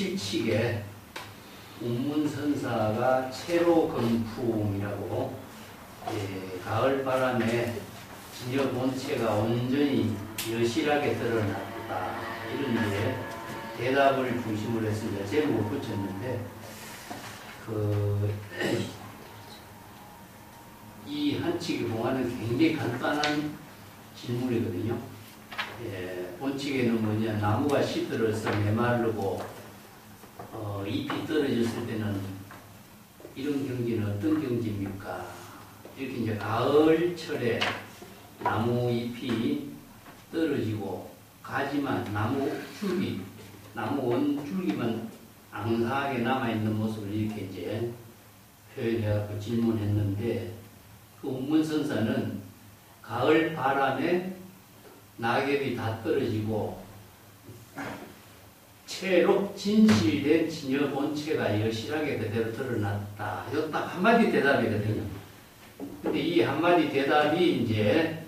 7칙에 운문선사가 채로건풍이라고 가을 바람에 진여 본체가 온전히 여실하게 드러났다. 이런 이제 대답을 중심으로 해서 이제 제목을 붙였는데 이 한칙이 봉하는 굉장히 간단한 질문이거든요. 본칙에는 뭐냐, 나무가 시들어서 메마르고 잎이 떨어졌을 때는 이런 경지는 어떤 경지입니까? 이렇게 이제 가을철에 나무 잎이 떨어지고 가지만 나무 원줄기만 앙상하게 남아있는 모습을 이렇게 이제 표현해갖고 질문했는데, 그 운문선사는 가을 바람에 낙엽이 다 떨어지고 채로 진실된 진여 본체가 여실하게 그대로 드러났다. 이거 딱 한마디 대답이거든요. 근데 이 한마디 대답이 이제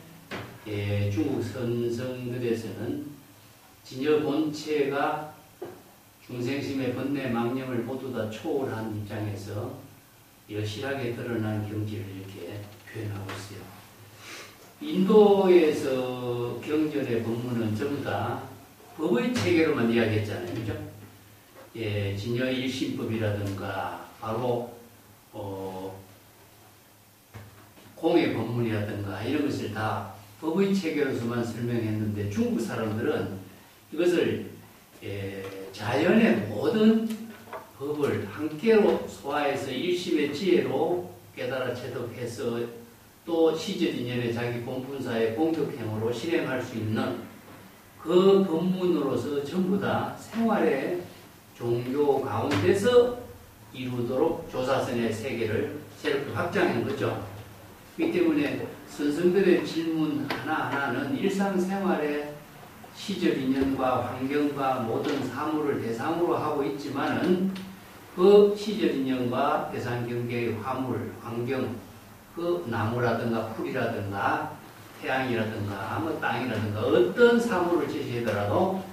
중국 선성들에서는 진여 본체가 중생심의 번뇌 망념을 모두 다 초월한 입장에서 여실하게 드러난 경지를 이렇게 표현하고 있어요. 인도에서 경전의 법문은 전부 다 법의 체계로만 이야기했잖아요. 그죠? 진여 일심법이라든가, 바로, 공의 법문이라든가, 이런 것을 다 법의 체계로서만 설명했는데, 중국 사람들은 이것을, 자연의 모든 법을 함께로 소화해서 일심의 지혜로 깨달아 체득해서 또 시절인연의 자기 본분사의 공덕행으로 실행할 수 있는 그 법문으로서 전부 다 생활의 종교 가운데서 이루도록 조사선의 세계를 새롭게 확장한 거죠. 그렇기 때문에 선생들의 질문 하나하나는 일상생활의 시절인연과 환경과 모든 사물을 대상으로 하고 있지만은 그 시절인연과 대상경계의 화물, 환경, 그 나무라든가 풀이라든가 태양이라든가 뭐 땅이라든가 어떤 사물을 제시하더라도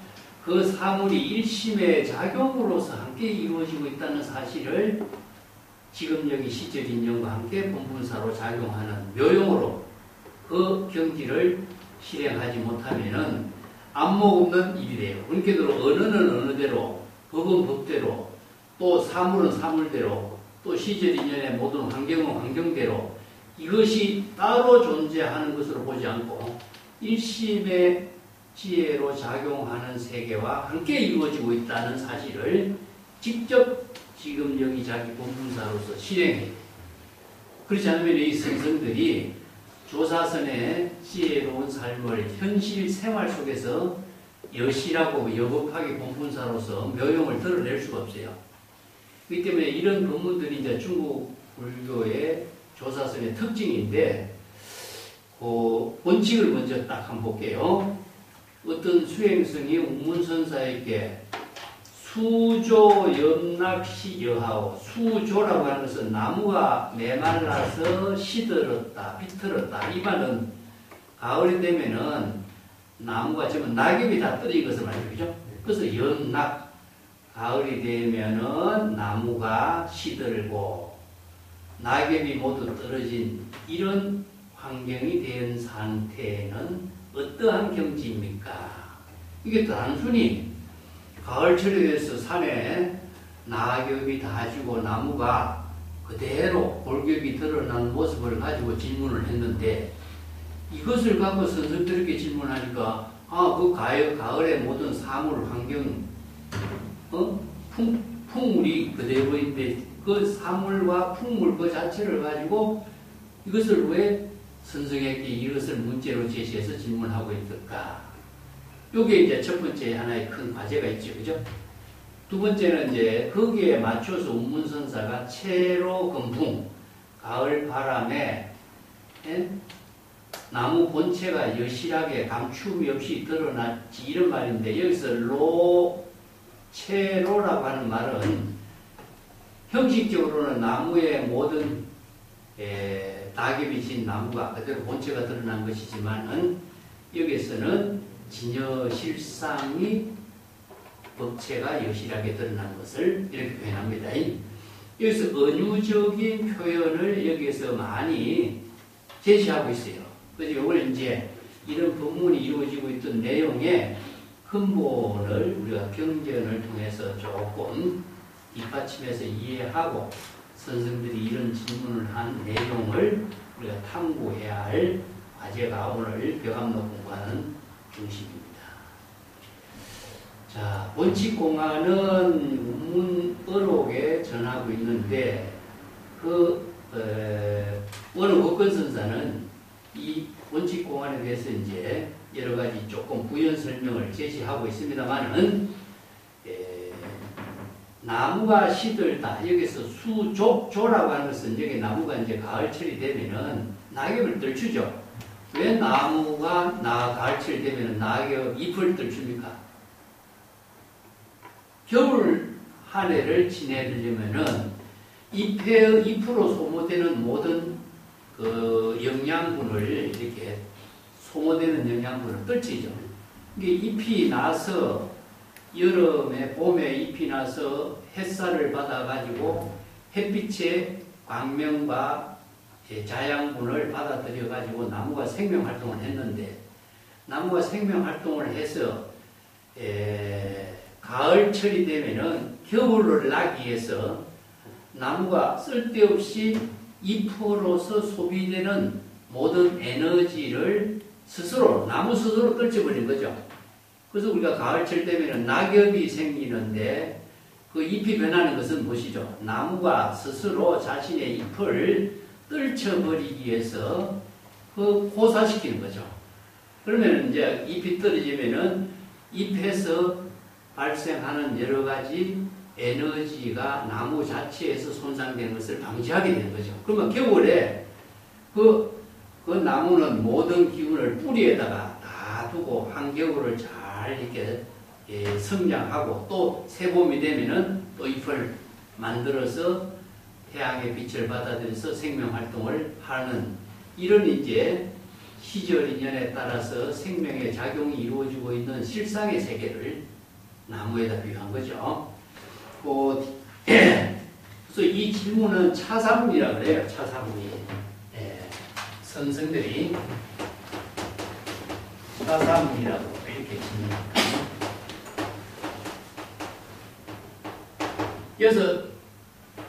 그 사물이 일심의 작용으로서 함께 이루어지고 있다는 사실을 지금 여기 시절인연과 함께 본분사로 작용하는 묘용으로 그 경지를 실행하지 못하면은 안목 없는 일이 돼요. 그러니까 언어는 언어대로, 법은 법대로, 또 사물은 사물대로, 또 시절인연의 모든 환경은 환경대로 이것이 따로 존재하는 것으로 보지 않고 일심의 지혜로 작용하는 세계와 함께 이루어지고 있다는 사실을 직접 지금 여기 자기 본분사로서 실행해요. 그렇지 않으면 이 선생들이 조사선의 지혜로운 삶을 현실 생활 속에서 여실하고 여법하게 본분사로서 묘용을 드러낼 수가 없어요. 그렇기 때문에 이런 법문들이 이제 중국 불교의 조사선의 특징인데, 본칙을 먼저 딱 한번 볼게요. 어떤 수행성이 운문선사에게 수조 염락시 여하오, 수조라고 하는 것은 나무가 메말라서 시들었다, 비틀었다. 이 말은 가을이 되면은 나무가 지금 낙엽이 다 떨어진 것을 말이죠. 그죠? 그래서 염락, 가을이 되면은 나무가 시들고 낙엽이 모두 떨어진 이런 환경이 된 상태는 어떠한 경지입니까? 이게 단순히 가을철이 돼서 산에 낙엽이 다 지고 나무가 그대로 골격이 드러난 모습을 가지고 질문을 했는데, 이것을 갖고 선생들에게 질문하니까 그 가을의 모든 사물 환경, 풍물이 그대로인데 그 사물과 풍물 그 자체를 가지고 이것을 왜 선생에게 이것을 문제로 제시해서 질문하고 있을까? 요게 이제 첫 번째 하나의 큰 과제가 있죠. 그죠? 두 번째는 이제 거기에 맞춰서 운문선사가 채로 건풍, 가을 바람에 나무 본체가 여실하게 감춤이 없이 드러났지, 이런 말인데, 여기서 채로라고 하는 말은 형식적으로는 나무의 모든 낙엽이 진 나무가 그대로 본체가 드러난 것이지만은, 여기서는 진여 실상이 법체가 여실하게 드러난 것을 이렇게 표현합니다. 여기서 은유적인 표현을 여기에서 많이 제시하고 있어요. 그래서 이걸 이제 이런 본문이 이루어지고 있던 내용의 근본을 우리가 경전을 통해서 조금 뒷받침해서 이해하고 선생들이 이런 질문을 한 내용을 우리가 탐구해야 할 과제가 오늘 벽암록 공부하는 중심입니다. 자, 원칙공안은 문어록에 전하고 있는데 원어 법권선사는 이 원칙공안에 대해서 이제 여러 가지 조금 부연 설명을 제시하고 있습니다만은 나무가 시들다. 여기서 조라고 하는 것은 여기 나무가 이제 가을철이 되면은 낙엽을 떨추죠. 왜 나무가 가을철이 되면은 낙엽 잎을 떨춥니까? 겨울 한 해를 지내려면은 잎으로 소모되는 모든 그 영양분을 이렇게 소모되는 영양분을 떨치죠. 이게 잎이 나서 여름에 봄에 잎이 나서 햇살을 받아가지고 햇빛의 광명과 자양분을 받아들여가지고 나무가 생명활동을 했는데 나무가 생명활동을 해서 가을철이 되면은 겨울을 나기 위해서 나무가 쓸데없이 잎으로서 소비되는 모든 에너지를 나무 스스로 떨쳐버린 거죠. 그래서 우리가 가을철 되면은 낙엽이 생기는데 그 잎이 변하는 것은 무엇이죠? 나무가 스스로 자신의 잎을 떨쳐버리기 위해서 고사시키는 거죠. 그러면 이제 잎이 떨어지면은 잎에서 발생하는 여러 가지 에너지가 나무 자체에서 손상되는 것을 방지하게 되는 거죠. 그러면 겨울에 그 나무는 모든 기운을 뿌리에다가 다 두고 한겨울을 잘 이렇게 성장하고 또 새봄이 되면은 또 잎을 만들어서 태양의 빛을 받아들여서 생명활동을 하는 이런 이제 시절 인연에 따라서 생명의 작용이 이루어지고 있는 실상의 세계를 나무에다 비유한 거죠. 그래서 이 질문은 차사문이라고 그래요. 차사문이. 선생들이 차사문이라고 이렇게 질문합니다. 그래서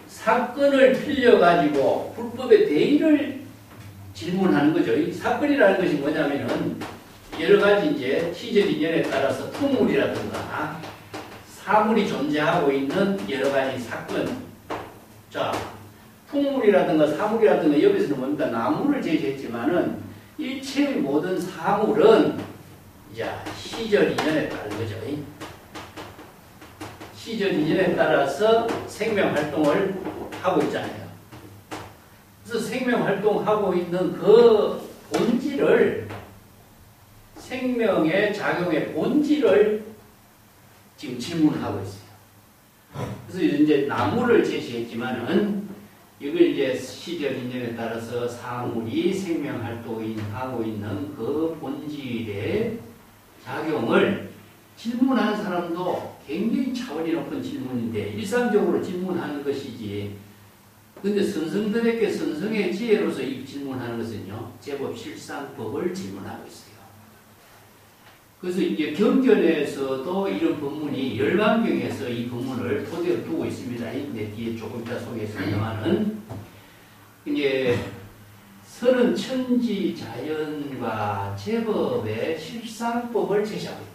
사건을 빌려가지고 불법의 대의를 질문하는 거죠. 이 사건이라는 것이 뭐냐면은 여러 가지 이제 시절 인연에 따라서 풍물이라든가 사물이 존재하고 있는 여러 가지 사건. 자, 풍물이라든가 사물이라든가 여기서는 뭡니까? 나무를 제시했지만은 일체의 모든 사물은 시절 인연에 따른 거죠. 시절 인연에 따라서 생명 활동을 하고 있잖아요. 그래서 생명 활동하고 있는 그 본질을 생명의 작용의 본질을 지금 질문하고 있어요. 그래서 이제 나무를 제시했지만은 이걸 이제 시절 인연에 따라서 사물이 생명 활동하고 있는 그 본질의 작용을 질문하는 사람도 굉장히 차원이 높은 질문인데 일상적으로 질문하는 것이지. 근데 선생들에게 선생의 지혜로서 이 질문하는 것은요, 제법 실상법을 질문하고 있어요. 그래서 이제 경전에서도 이런 법문이 열반경에서 이 법문을 토대로 두고 있습니다. 내 뒤에 조금 이따 소개했습니다만은 이제 선은 천지 자연과 제법의 실상법을 제시하고 있다.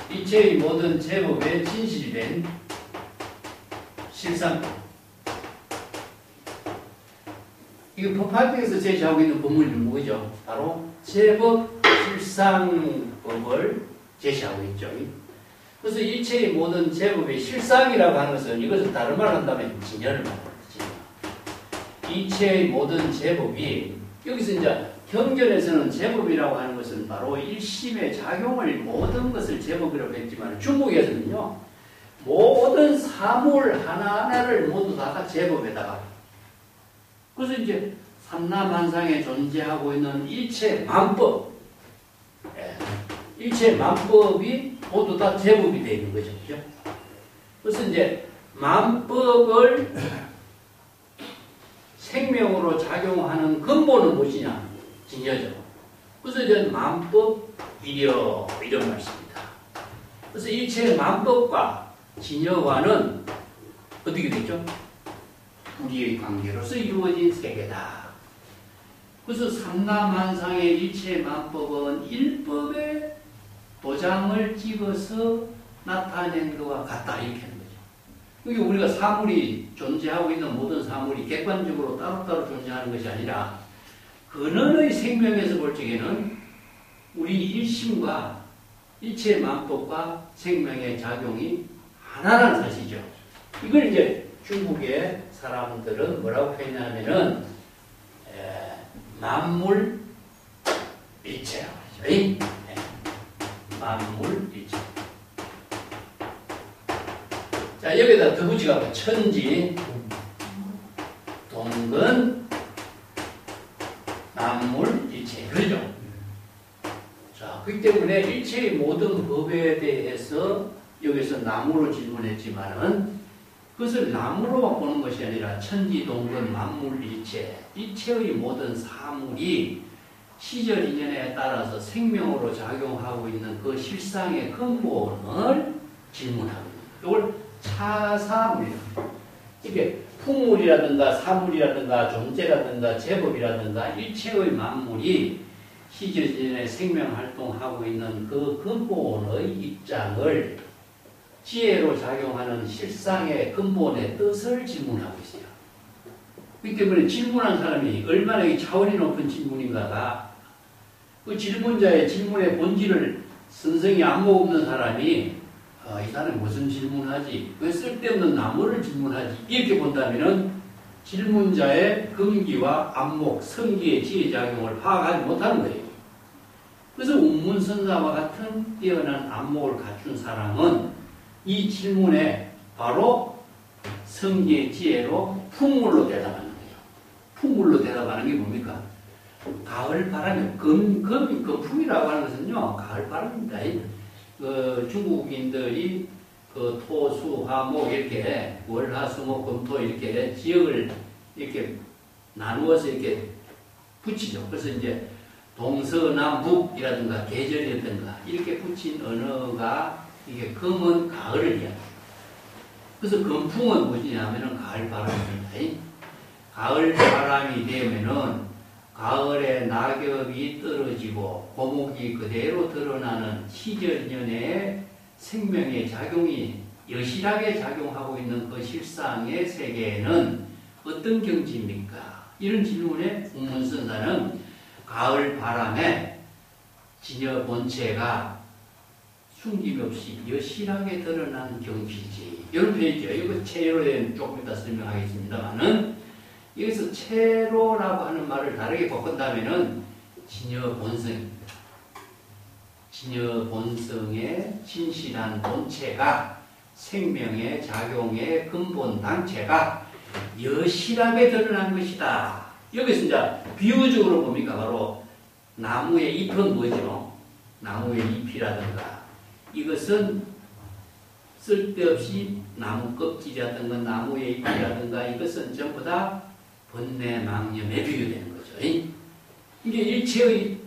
이체의 모든 제법의 진실된 실상법. 이거 법화경에서 제시하고 있는 법문이 뭐죠? 바로 제법 실상법을 제시하고 있죠. 그래서 일체의 모든 제법의 실상이라고 하는 것은 이것을 다른 말로 한다면 진열을 말합니다. 일체의 모든 제법이 여기서 이제 경전에서는 제법이라고 하는 것은 바로 일심의 작용을 모든 것을 제법이라고 했지만 중국에서는요 모든 사물 하나하나를 모두 다 제법에다가 그래서 이제 삼라만상에 존재하고 있는 일체 만법 일체 만법이 모두 다 제법이 되어 있는 거죠. 그죠? 그래서 이제 만법을 생명으로 작용하는 근본은 무엇이냐? 진여죠. 그래서 이제 만법 이려 이런 말씀입니다. 그래서 일체 만법과 진여와는 어떻게 되죠? 우리의 관계로서 이루어진 세계다. 그래서 삼라만상의 일체 만법은 일법의 도장을 찍어서 나타낸 것과 같다. 이렇게 하는 거죠. 여기 우리가 사물이 존재하고 있는 모든 사물이 객관적으로 따로따로 존재하는 것이 아니라 근원의 생명에서 볼 적에는 우리 일심과 일체 만법과 생명의 작용이 하나라는 사실이죠. 이걸 이제 중국의 사람들은 뭐라고 표현하냐면은 만물 일체라고 하죠. 만물 일체. 자, 여기다 더 붙이고 천지, 동근, 만물 일체. 그러죠? 자, 그렇기 때문에 일체의 모든 법에 대해서 여기서 나무로 질문했지만은 그것을 나무로만 보는 것이 아니라 천지, 동근, 만물 일체, 일체의 모든 사물이 시절 인연에 따라서 생명으로 작용하고 있는 그 실상의 근본을 질문하고 있습니다. 이걸 차사물이랍니다. 이게 풍물이라든가 사물이라든가 존재라든가 제법이라든가 일체의 만물이 시절 인연에 생명활동하고 있는 그 근본의 입장을 지혜로 작용하는 실상의 근본의 뜻을 질문하고 있어요. 그렇기 때문에 질문한 사람이 얼마나 이 차원이 높은 질문인가가 그 질문자의 질문의 본질을 선생이 안목 없는 사람이 이 사람이 무슨 질문하지? 왜 쓸데없는 나무를 질문하지? 이렇게 본다면은 질문자의 근기와 안목, 성기의 지혜작용을 파악하지 못하는 거예요. 그래서 운문선사와 같은 뛰어난 안목을 갖춘 사람은 이 질문에 바로 성기의 지혜로 풍물로 대답하는 거예요. 풍물로 대답하는 게 뭡니까? 가을 바람이, 금풍이라고 하는 것은요, 가을 바람입니다. 중국인들이 그 토, 수, 화, 목 이렇게 월, 화, 수, 목, 금, 토 이렇게 지역을 이렇게 나누어서 이렇게 붙이죠. 그래서 이제 동서남북이라든가 계절이라든가 이렇게 붙인 언어가 이게 금은 가을을 이야기합니다. 그래서 금풍은 무엇이냐면은 가을 바람입니다. 가을 바람이 되면은 가을에 낙엽이 떨어지고 고목이 그대로 드러나는 시절년의 생명의 작용이 여실하게 작용하고 있는 그 실상의 세계에는 어떤 경지입니까? 이런 질문에 운문선사는 가을 바람에 진여 본체가 숨김없이 여실하게 드러난 경지지. 이런 표현이죠. 이거 체로 된 조금 이따 설명하겠습니다만은 여기서 체로라고 하는 말을 다르게 바꾼다면은 진여 본성입니다. 진여 본성의 진실한 본체가 생명의 작용의 근본 당체가 여실하게 드러난 것이다. 여기서 이제 비유적으로 봅니까? 바로 나무의 잎은 뭐죠? 나무의 잎이라든가 이것은 쓸데없이 나무 껍질이라든가 나무의 잎이라든가 이것은 전부 다 번뇌 망념에 비유되는 거죠. 이게 일체의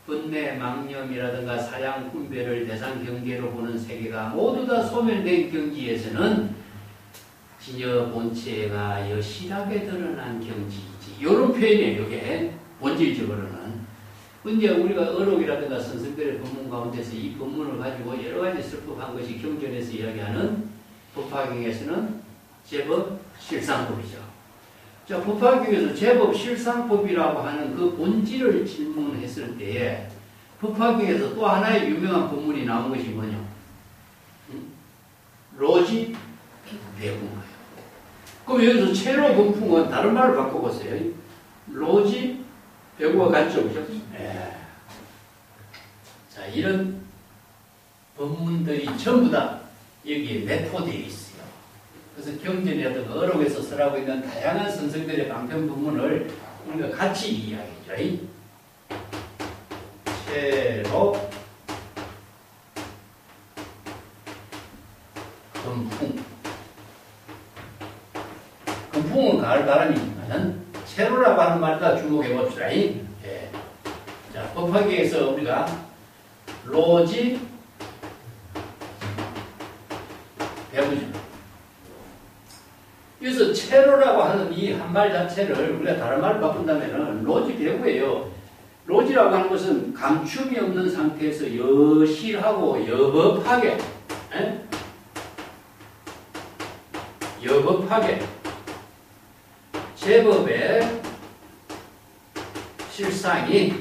번뇌 망념이라든가 사양 분별을 대상 경계로 보는 세계가 모두 다 소멸된 경지에서는 진여 본체가 여실하게 드러난 경지이지. 이런 표현이에요. 이게 본질적으로는. 근데 우리가 어록이라든가 선생들의 법문 가운데서 이 법문을 가지고 여러 가지 설법한 것이 경전에서 이야기하는 법화경에서는 제법 실상법이죠. 자, 법화경에서 제법 실상법이라고 하는 그 본질을 질문했을 때에 법화경에서 또 하나의 유명한 법문이 나온 것이 뭐냐? 로지 배구인가요? 그럼 여기서 체로 금풍은 다른 말을 바꿔보세요. 로지 배구가 같죠, 그죠? 네. 자, 이런 법문들이 전부 다 여기에 내포되어 있어요. 그래서 경전이라든가 어록에서 설하고 있는 다양한 선생들의 방편 법문을 우리가 같이 이야기하죠. 체로 풍은 가을 바람이지만은 채로라고 하는 말다 주목해 봅시다. 예. 자, 곱하기에서 우리가 로지 배우죠. 그래서 채로라고 하는 이 한 말 자체를 우리가 다른 말로 바꾼다면은 로지 배우예요. 로지라고 하는 것은 감춤이 없는 상태에서 여실하고 여법하게, 여법하게 제법의 실상이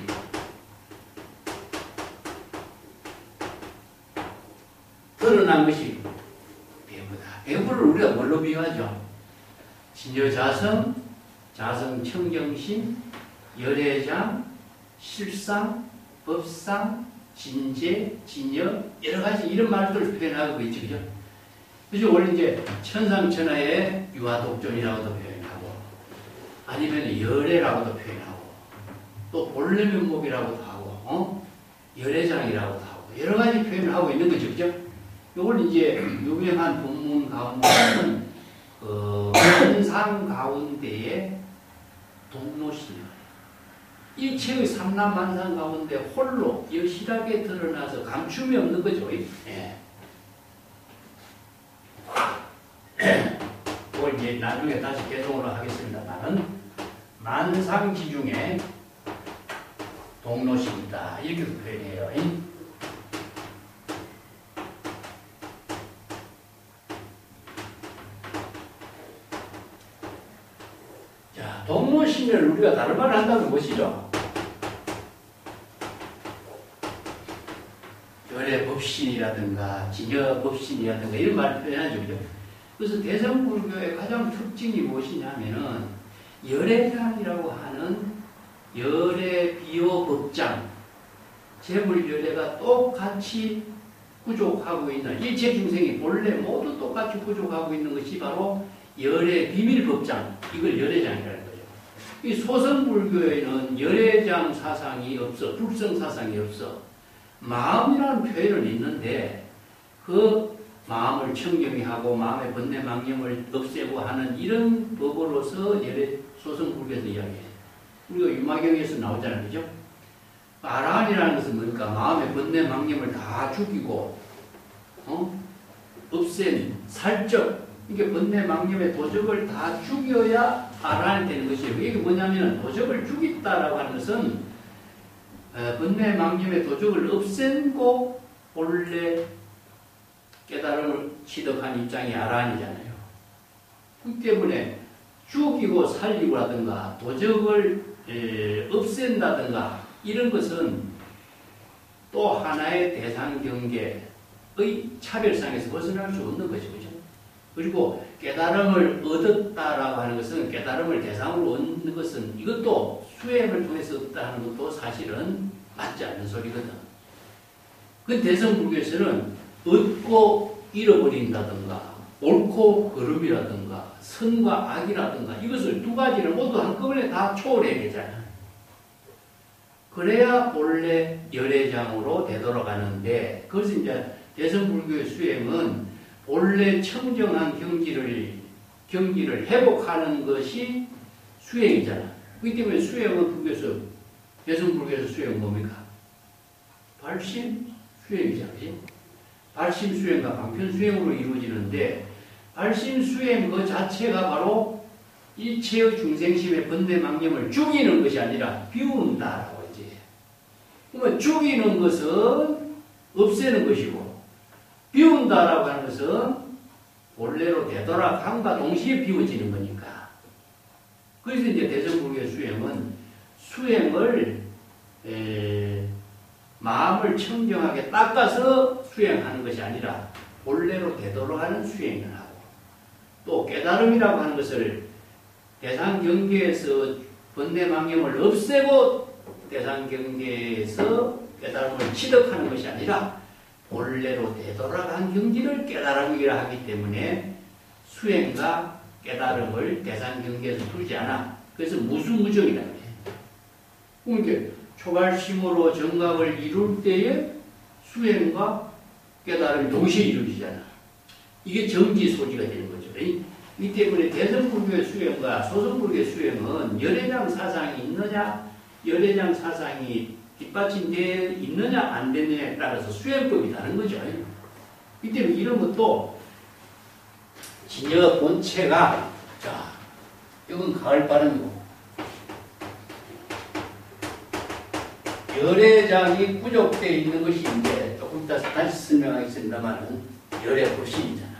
드러난 것이 배부다. 배부를 우리가 뭘로 비유하죠? 진여자성, 자성청정심, 열애장, 실상, 법상, 진재, 진여 여러 가지 이런 말들을 표현하고 있죠. 그죠? 그죠? 원래 이제 천상천하의 유화독존이라고도 표현하고 아니면 열애라고도 표현하고 또 본래면목이라고도 하고 열애장이라고도 하고 여러 가지 표현을 하고 있는 거죠. 그죠? 이걸 이제 유명한 본문 가운데는 현상 가운데의 동로신 일체의 삼라만상 가운데 홀로 여실하게 드러나서 감춤이 없는 거죠. 예. 그걸 이제 나중에 다시 개송으로 하겠습니다만은 만상지중의 동로신이다 이렇게 표현해요. 동로신을 우리가 다른 말을 한다면 무엇이죠? 열애법신이라든가 진여법신이라든가 이런 말을 표현하죠. 그죠? 그래서 대성불교의 가장 특징이 무엇이냐면은 열애장이라고 하는 열애비호법장 재물열애가 똑같이 구족하고 있는 일체 중생이 본래 모두 똑같이 구족하고 있는 것이 바로 열애 비밀법장, 이걸 열애장이라는 거죠. 이 소성불교에는 열애장 사상이 없어, 불성 사상이 없어. 마음이라는 표현은 있는데 그 마음을 청정하고 마음의 번뇌망념을 없애고 하는 이런 법으로서 열애 소성불교에서 이야기해요. 우리가 유마경에서 나오잖아요, 그죠? 아라한이라는 것은 뭡니까? 마음의 번뇌망념을 다 죽이고, 없앤 살적. 이게 번뇌망념의 도적을 다 죽여야 아라한이 되는 것이에요. 이게 뭐냐면 도적을 죽였다라고 하는 것은 번뇌망념의 도적을 없앤고 본래 깨달음을 취득한 입장이 아라한이잖아요. 그렇기 때문에 죽이고 살리고 하든가 도적을 없앤다든가 이런 것은 또 하나의 대상 경계의 차별상에서 벗어날 수 없는 것이죠. 그리고 깨달음을 얻었다라고 하는 것은 깨달음을 대상으로 얻는 것은 이것도 수행을 통해서 얻다 하는 것도 사실은 맞지 않는 소리거든. 그 대성불교에서는 얻고 잃어버린다든가 옳고 그름이라든가 선과 악이라든가 이것을 두 가지를 모두 한꺼번에 다 초월해야 되잖아. 그래야 본래 열애장으로 되돌아가는데 그것은 이제 대성불교의 수행은 본래 청정한 경지를 회복하는 것이 수행이잖아. 그렇기 때문에 수행은 불교에서, 대성불교에서 수행은 뭡니까? 발심 수행이잖아. 발심 수행과 방편 수행으로 이루어지는데, 발심 수행 그 자체가 바로 일체의 중생심의 번뇌망념을 죽이는 것이 아니라 비운다라고 이제. 그러면 죽이는 것은 없애는 것이고, 비운다라고 하는 것은 본래로 되돌아감과 동시에 비워지는 거니까. 그래서 이제 대성불교의 수행은 수행을 마음을 청정하게 닦아서 수행하는 것이 아니라 본래로 되돌아가는 수행을 하고 또 깨달음이라고 하는 것을 대상 경계에서 번뇌망념을 없애고 대상 경계에서 깨달음을 취득하는 것이 아니라 본래로 되돌아간 경지를 깨달음이라 하기 때문에 수행과 깨달음을 대상 경계에서 두지 않아. 그래서 무수무정이라고 해요. 그러니까 초발심으로 정각을 이룰 때에 수행과 깨달음이 동시에 이루어지잖아. 이게 정지소지가 되는 거죠. 이 때문에 대성불교의 수행과 소승불교의 수행은 열애장 사상이 있느냐, 열애장 사상이 뒷받침되어 있느냐 안 되느냐에 따라서 수행법이 다른 거죠. 이 때문에 이런 것도 진여 본체가, 자, 이건 가을 발음이고, 열애장이 부족되어 있는 것이 이제 조금 이따 다시 설명하겠습니다만은 열애 보신이잖아.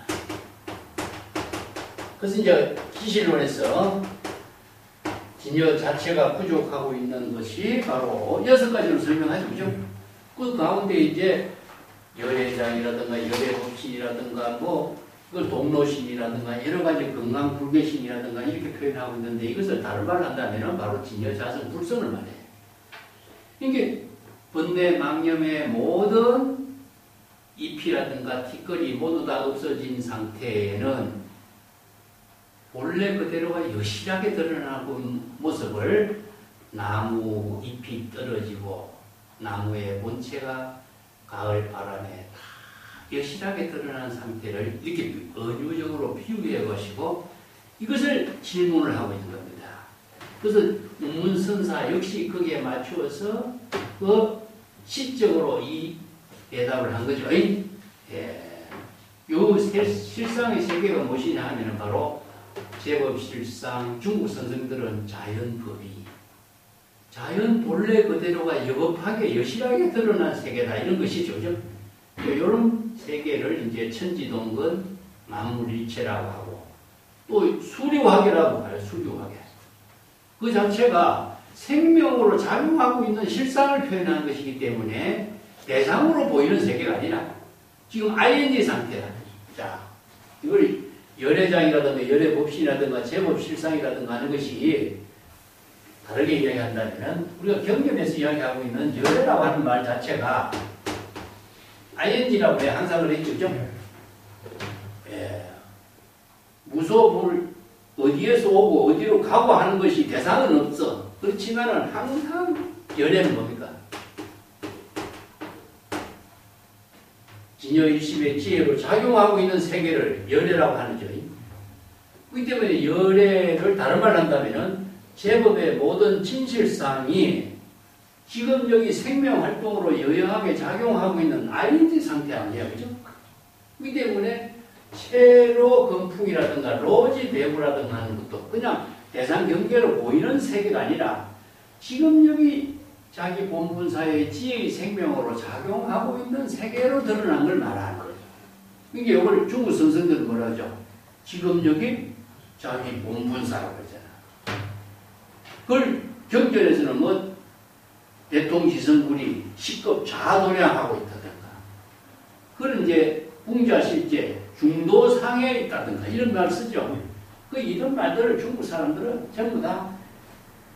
그래서 이제 기실론에서 진여 자체가 부족하고 있는 것이 바로 6가지로 설명하죠. 그죠? 그 가운데 이제 열애장이라든가 열애법신이라든가 뭐 그걸 동로신이라든가 여러 가지 건강불개신이라든가 이렇게 표현하고 있는데 이것을 다른 말로 한다면 바로 진여 자성 불성을 말해요. 이게 번뇌 망념의 모든 잎이라든가 티끌이 모두 다 없어진 상태에는 본래 그대로가 여실하게 드러나고 있는 모습을 나무 잎이 떨어지고 나무의 본체가 가을 바람에 다 여실하게 드러나는 상태를 이렇게 은유적으로 비유해 것이고 이것을 질문을 하고 있는 겁니다. 그래서 운문선사 역시 거기에 맞추어서 그 시적으로 이 대답을 한 거죠. 예. 요 실상의 세계가 무엇이냐 하면 바로 제법실상 중국 선생들은 자연법이 자연 본래 그대로가 여법하게 여실하게 드러난 세계다 이런 것이죠. 이런 세계를 이제 천지동건 만물일체라고 하고 또 수류학이라고 봐요. 수류학에 그 자체가 생명으로 작용하고 있는 실상을 표현하는 것이기 때문에 대상으로 보이는 세계가 아니라 지금 ING 상태다. 자, 이걸 열애장이라든가 열애법신이라든가 제법실상이라든가 하는 것이 다르게 이야기한다면 우리가 경전에서 이야기하고 있는 열애라고 하는 말 자체가 ING라고 해 항상 그랬죠. 예. 무소불 어디에서 오고 어디로 가고 하는 것이 대상은 없어. 그렇지만은 항상 열애는 뭡니까? 진여일심의 지혜로 작용하고 있는 세계를 열애라고 하는죠. 그렇기 때문에 열애를 다른 말로 한다면은 제법의 모든 진실상이 지금 여기 생명활동으로 여여하게 작용하고 있는 ING 상태 아니에요. 그죠? 그렇기 때문에 체로 건풍이라든가 로지 배부라든가 하는 것도 그냥 대상 경계로 보이는 세계가 아니라 지금 여기 자기 본분사의 지혜의 생명으로 작용하고 있는 세계로 드러난 걸 말하는 거죠. 이게 이걸 중국 선생들은 뭐라 하죠? 지금 여기 자기 본분사라고 하잖아. 그걸 경전에서는 뭐 대통지성군이 식급 자도량하고 있다든가 그런 이제 웅자실제 중도상에 있다든가 이런 말을 쓰죠. 그 이런 말들을 중국 사람들은 전부 다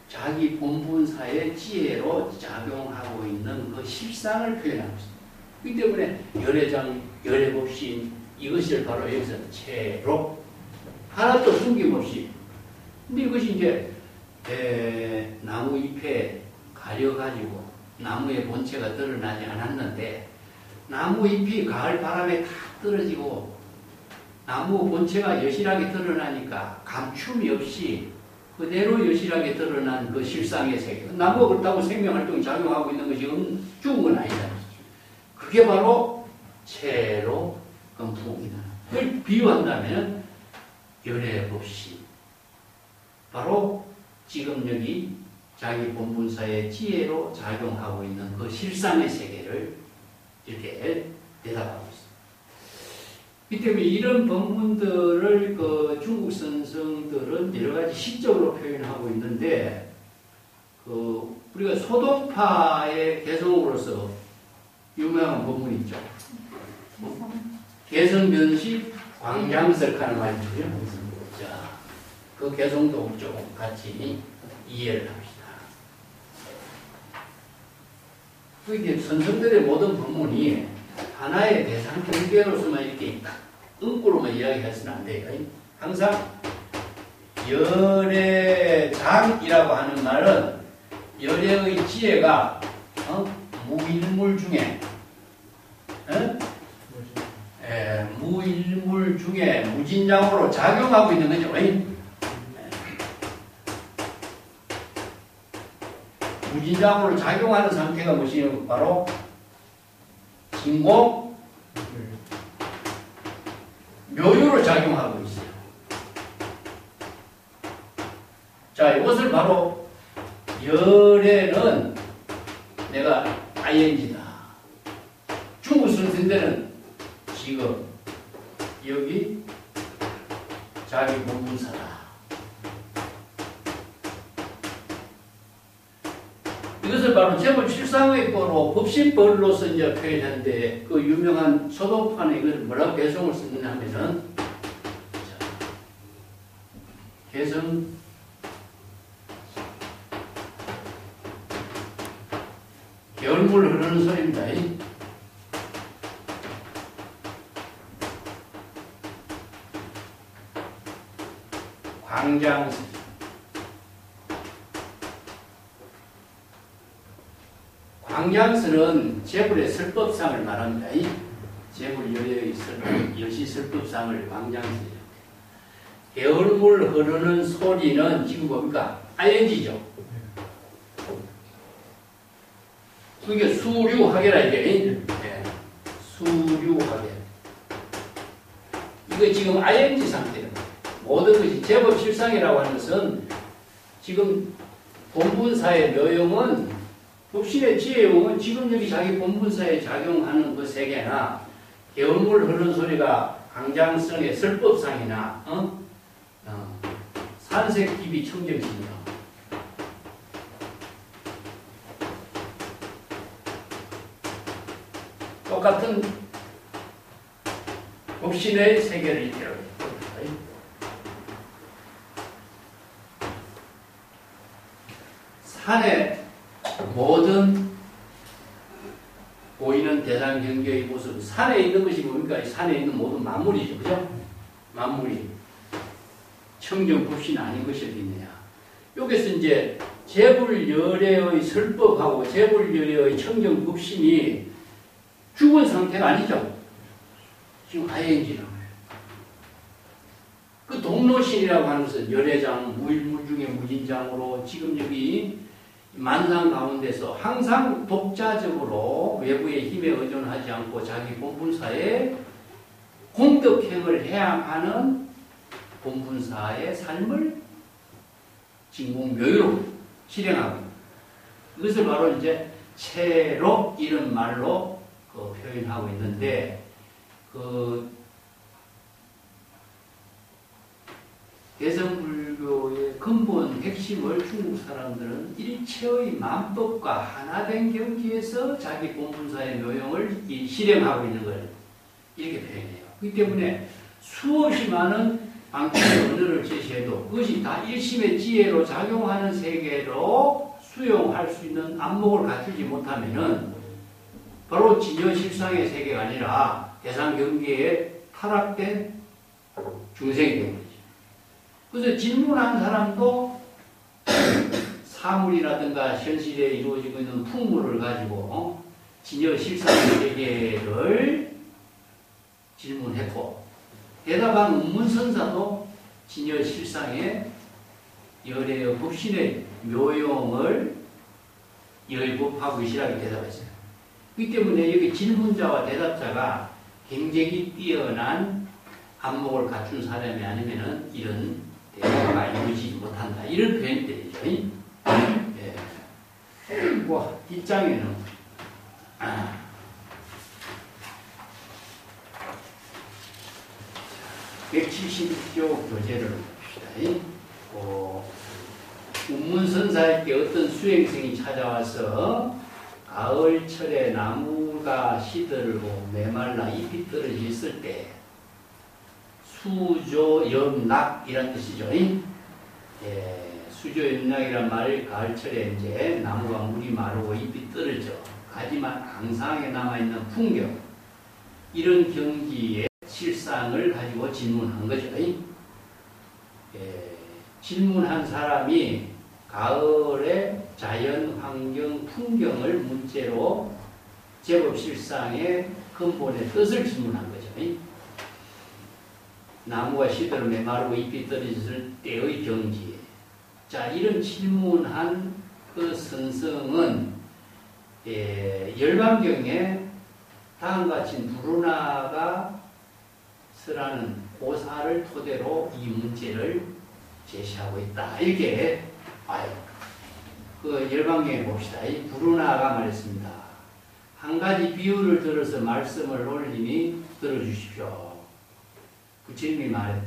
자기 본분사의 지혜로 작용하고 있는 그 실상을 표현하고 있습니다. 그렇기 때문에 열애장, 열애법신 이것을 바로 여기서 체로 하나도 숨김없이 근데 이것이 이제 나무 잎에 가려가지고 나무의 본체가 드러나지 않았는데 나무 잎이 가을 바람에 다 떨어지고 나무 본체가 여실하게 드러나니까 감춤이 없이 그대로 여실하게 드러난 그 실상의 세계. 나무가 그렇다고 생명활동이 작용하고 있는 것이 죽은 건 아니다. 그게 바로 체로 건풍이다. 그걸 비유한다면 열애법신. 바로 지금 여기 자기 본분사의 지혜로 작용하고 있는 그 실상의 세계를 이렇게 대답하고 있습니다. 이 때문에 이런 법문들을 그 중국 선성들은 여러 가지 시적으로 표현하고 있는데, 우리가 소동파의 개성으로서 유명한 법문이 있죠. 개성변식 광장석하는 말이죠. 자, 그 개성도 조금 같이 이해를 합시다. 그게 선성들의 모든 법문이 하나의 대상 경계로서만 이렇게 있다. 은구로만 이야기해서는 안 돼요. 항상 열애장이라고 하는 말은 열애의 지혜가 무일물 중에 무일물 중에 무진장으로 작용하고 있는 거죠. 무진장으로 작용하는 상태가 무엇이냐면 바로 진공 묘유로 작용하고 있어요. 자, 이것을 바로 열에는 내가 ing다. 중국 순서대는 지금 여기 자기 본분사다. 이것을 바로 제법 실상의법으로 법신벌로서 이제 표현했는데 그 유명한 소동판에 이걸 뭐라고 개성을 쓰느냐 하면은 개성 열물 흐르는 소리입니다. 광장설. 광장설은 재불의 설법상을 말합니다. 재불 열의 여시설법상을 광장설이에요. 개울물 흐르는 소리는 지금 뭡니까? ing죠. 그게 수류하계라 이게. 네. 수류하계. 이거 지금 ing 상태예요. 모든 것이 제법 실상이라고 하는 것은 지금 본분사의 묘용은 법신의 지혜용은 지금 여기 자기 본분사에 작용하는 그 세계나 개울물 흐르는 소리가 강장성의 설법상이나 산색 기비 청정신이요. 똑같은 법신의 세계를 이해하고 있습니다. 산의 모든 보이는 대상 경계의 모습, 산에 있는 것이 뭡니까? 산에 있는 모든 만물이죠. 그죠? 만물이 청정 법신이 아닌 것이 어디 있느냐. 여기서 이제 재불열애의 설법하고 재불열애의 청정 법신이 죽은 상태가 아니죠. 지금 ing라고 해요. 그 동로신이라고 하는 것은 열애장, 무일물 중에 무진장으로 지금 여기 만상 가운데서 항상 독자적으로 외부의 힘에 의존하지 않고 자기 본분사에 공덕행을 해야 하는 본분사의 삶을 진공묘유로 실행하고 이것을 바로 이제 체로 이런 말로 표현하고 있는데 대성불교의 근본 핵심을 중국 사람들은 일체의 만법과 하나된 경지에서 자기 본분사의 묘용을 실행하고 있는 걸 이렇게 표현해요. 그렇기 때문에 수없이 많은 방법의 언어를 제시해도 그것이 다 일심의 지혜로 작용하는 세계로 수용할 수 있는 안목을 갖추지 못하면은 바로 진여실상의 세계가 아니라 대상 경계에 타락된 중생이 되는 거죠. 그래서 질문한 사람도 사물이라든가 현실에 이루어지고 있는 풍물을 가지고 진여실상의 세계를 질문했고 대답한 운문선사도 진여실상의 열애의 법신의 묘용을 열법하고 계시라고 대답했어요. 그렇기 때문에 여기 질문자와 대답자가 굉장히 뛰어난 안목을 갖춘 사람이 아니면은 이런 대화가 이루어지지 못한다. 이런 표현이 되죠. 예. 뭐, 뒷장에는, 170조 교재를 봅시다. 운문선사에게 어떤 수행성이 찾아와서 가을철에 나무가 시들고 메말라 잎이 떨어져 있을 때 수조염락이란 뜻이죠. 예, 수조염락이란 말을 가을철에 이제 나무가 물이 마르고 잎이 떨어져 가지만 앙상하게 남아있는 풍경 이런 경지의 실상을 가지고 질문한 거죠. 예, 질문한 사람이 가을의 자연 환경 풍경을 문제로 제법 실상의 근본의 뜻을 질문한 거죠. 나무가 시들어 메마르고 잎이 떨어졌을 때의 경지. 자, 이런 질문한 그 선성은 열반경에 다음과 같이 브루나가 서라는 고사를 토대로 이 문제를 제시하고 있다. 이렇게 봐요. 그 열반경에 봅시다. 이 브루나가 말했습니다. 한 가지 비유를 들어서 말씀을 올리니 들어주십시오. 부처님이 말했다.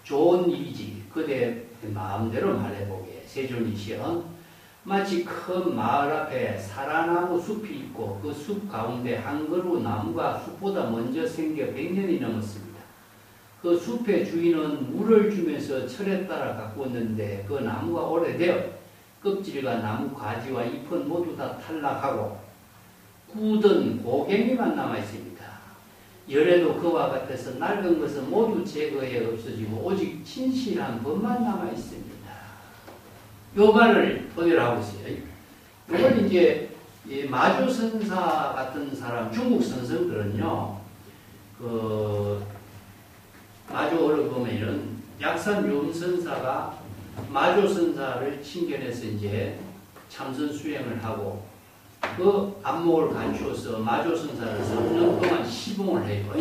좋은 일이지. 그대 마음대로 말해보게. 세존이시여. 마치 큰 마을 앞에 사라나무 숲이 있고 그 숲 가운데 한 그루 나무가 숲보다 먼저 생겨 100년이 넘었습니다. 그 숲의 주인은 물을 주면서 철에 따라 가꾸었는데 그 나무가 오래되어 껍질과 나무 가지와 잎은 모두 다 탈락하고 굳은 고갱이만 남아있습니다. 열에도 그와 같아서 낡은 것은 모두 제거해 없어지고 오직 진실한 법만 남아있습니다. 요 말을 토대로 하고 있어요. 이걸 이제 마조선사 같은 사람, 중국 선생들은요, 마조를 보면은 약산 윤선사가 마조선사를 친견해서 이제 참선 수행을 하고 그 안목을 갖추어서 마조선사를 3년 동안 시봉을 해요.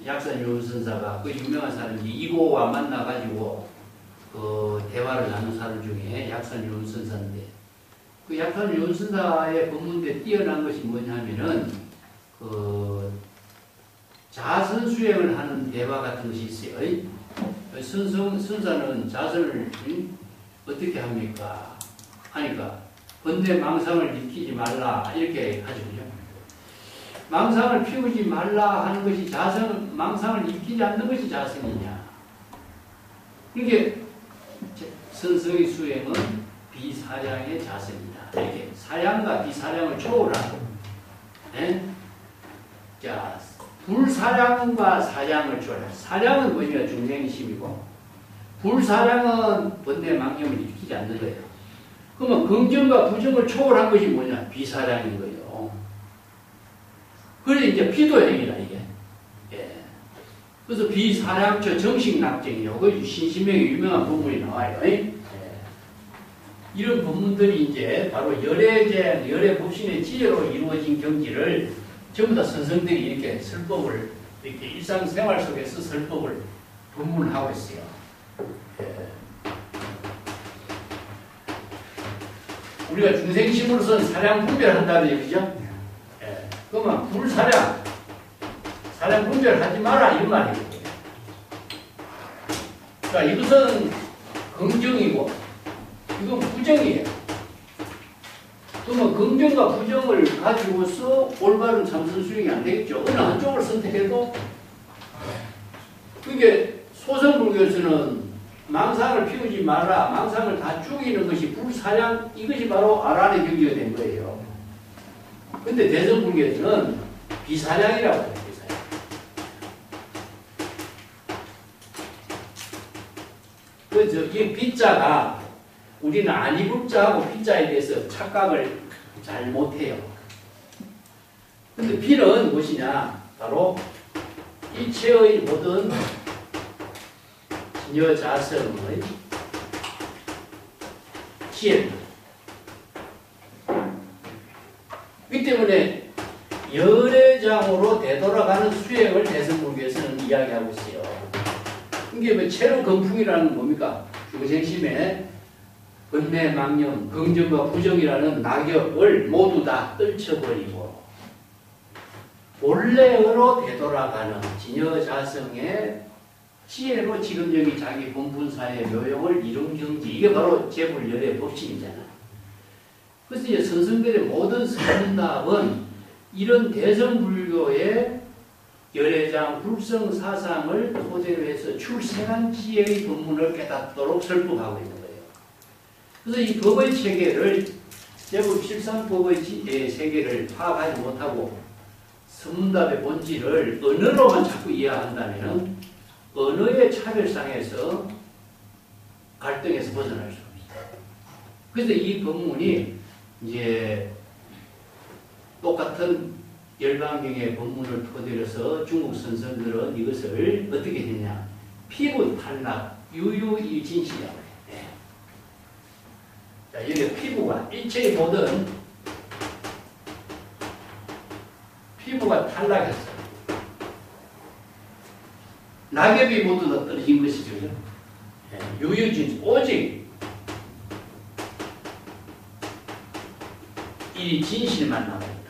약산 윤선사가 그 유명한 사람이 이고와 만나가지고 그 대화를 나눈 사람 중에 약산 윤선사인데 그 약산 윤선사의 법문에 뛰어난 것이 뭐냐면은 그 자선 수행을 하는 대화 같은 것이 있어요. 선사는 자선을 어떻게 합니까? 하니까 번뇌 망상을 익히지 말라 이렇게 하죠. 망상을 피우지 말라 하는 것이 자선, 망상을 익히지 않는 것이 자선이냐? 이게 선성의 수행은 비사량의 자선이다. 이렇게 사량과 비사량을 초월하고, 네? 자, 불사량과 사량을 초월하고, 사량은 뭐냐? 중생심이고, 불사량은 번뇌 망념을 일으키지 않는 거예요. 그러면 긍정과 부정을 초월한 것이 뭐냐? 비사량인 거예요. 그래서 이제 피도행이다, 이게. 예. 그래서 비사량처 정식납정이요. 그 신심명의 유명한 본문이 나와요. 예. 이런 본문들이 이제 바로 열애재앙, 열애법신의 지혜로 이루어진 경지를 전부 다 선생들이 이렇게 설법을, 이렇게 일상생활 속에서 설법을 본문하고 있어요. 예. 우리가 중생심으로서는 사량 분별한다는 얘기죠. 예. 그러면 불사량, 사량 분별하지 마라 이런 말이에요. 그러니까 이것은 긍정이고 이건 부정이에요. 그러면 긍정과 부정을 가지고서 올바른 참선 수행이 안 되겠죠. 어느 한쪽을 선택해도 그게 소성불교에서는 망상을 피우지 마라, 망상을 다 죽이는 것이 불사량, 이것이 바로 아란의 경지가 된 거예요. 근데 대성불교에서는 비사량이라고 해요. 비사량. 그래서 이 비자가 우리는 아니불자하고 비자에 대해서 착각을 잘 못해요. 근데 비는 무엇이냐? 바로 일체의 모든 진여자성의 지혜입니다. 이 때문에 열애장으로 되돌아가는 수행을 대성불교에서는 이야기하고 있어요. 이게 뭐 체로 건풍이라는 건 뭡니까? 중생심에 번뇌 망념, 긍정과 부정이라는 낙엽을 모두 다 떨쳐버리고 본래로 되돌아가는 진여자성의 지혜로 지금 여기 자기 본분사의 묘용을 이룬 경지, 이게 바로 재불열의 법칙이잖아요. 그래서 이제 선생들의 모든 선답은 이런 대성불교의 열애장 불성 사상을 토대로 해서 출생한 지혜의 법문을 깨닫도록 설법하고 있는 거예요. 그래서 이 법의 체계를 제법 실상법의 세계를 파악하지 못하고 선문답의 본질을 언어로만 자꾸 이해한다면 언어의 차별상에서 갈등에서 벗어날 수 없습니다. 그래서 이 법문이 이제 똑같은 열반경의 법문을 토대로 해서 중국 선선들은 이것을 어떻게 했냐. 피부 탈락, 유유일진시라고 해. 자, 여기 피부가, 일체의 모든 피부가 탈락했어요. 낙엽이 모두 다 떨어진 것이죠. 유유진, 오직 이 진실만 남아있다.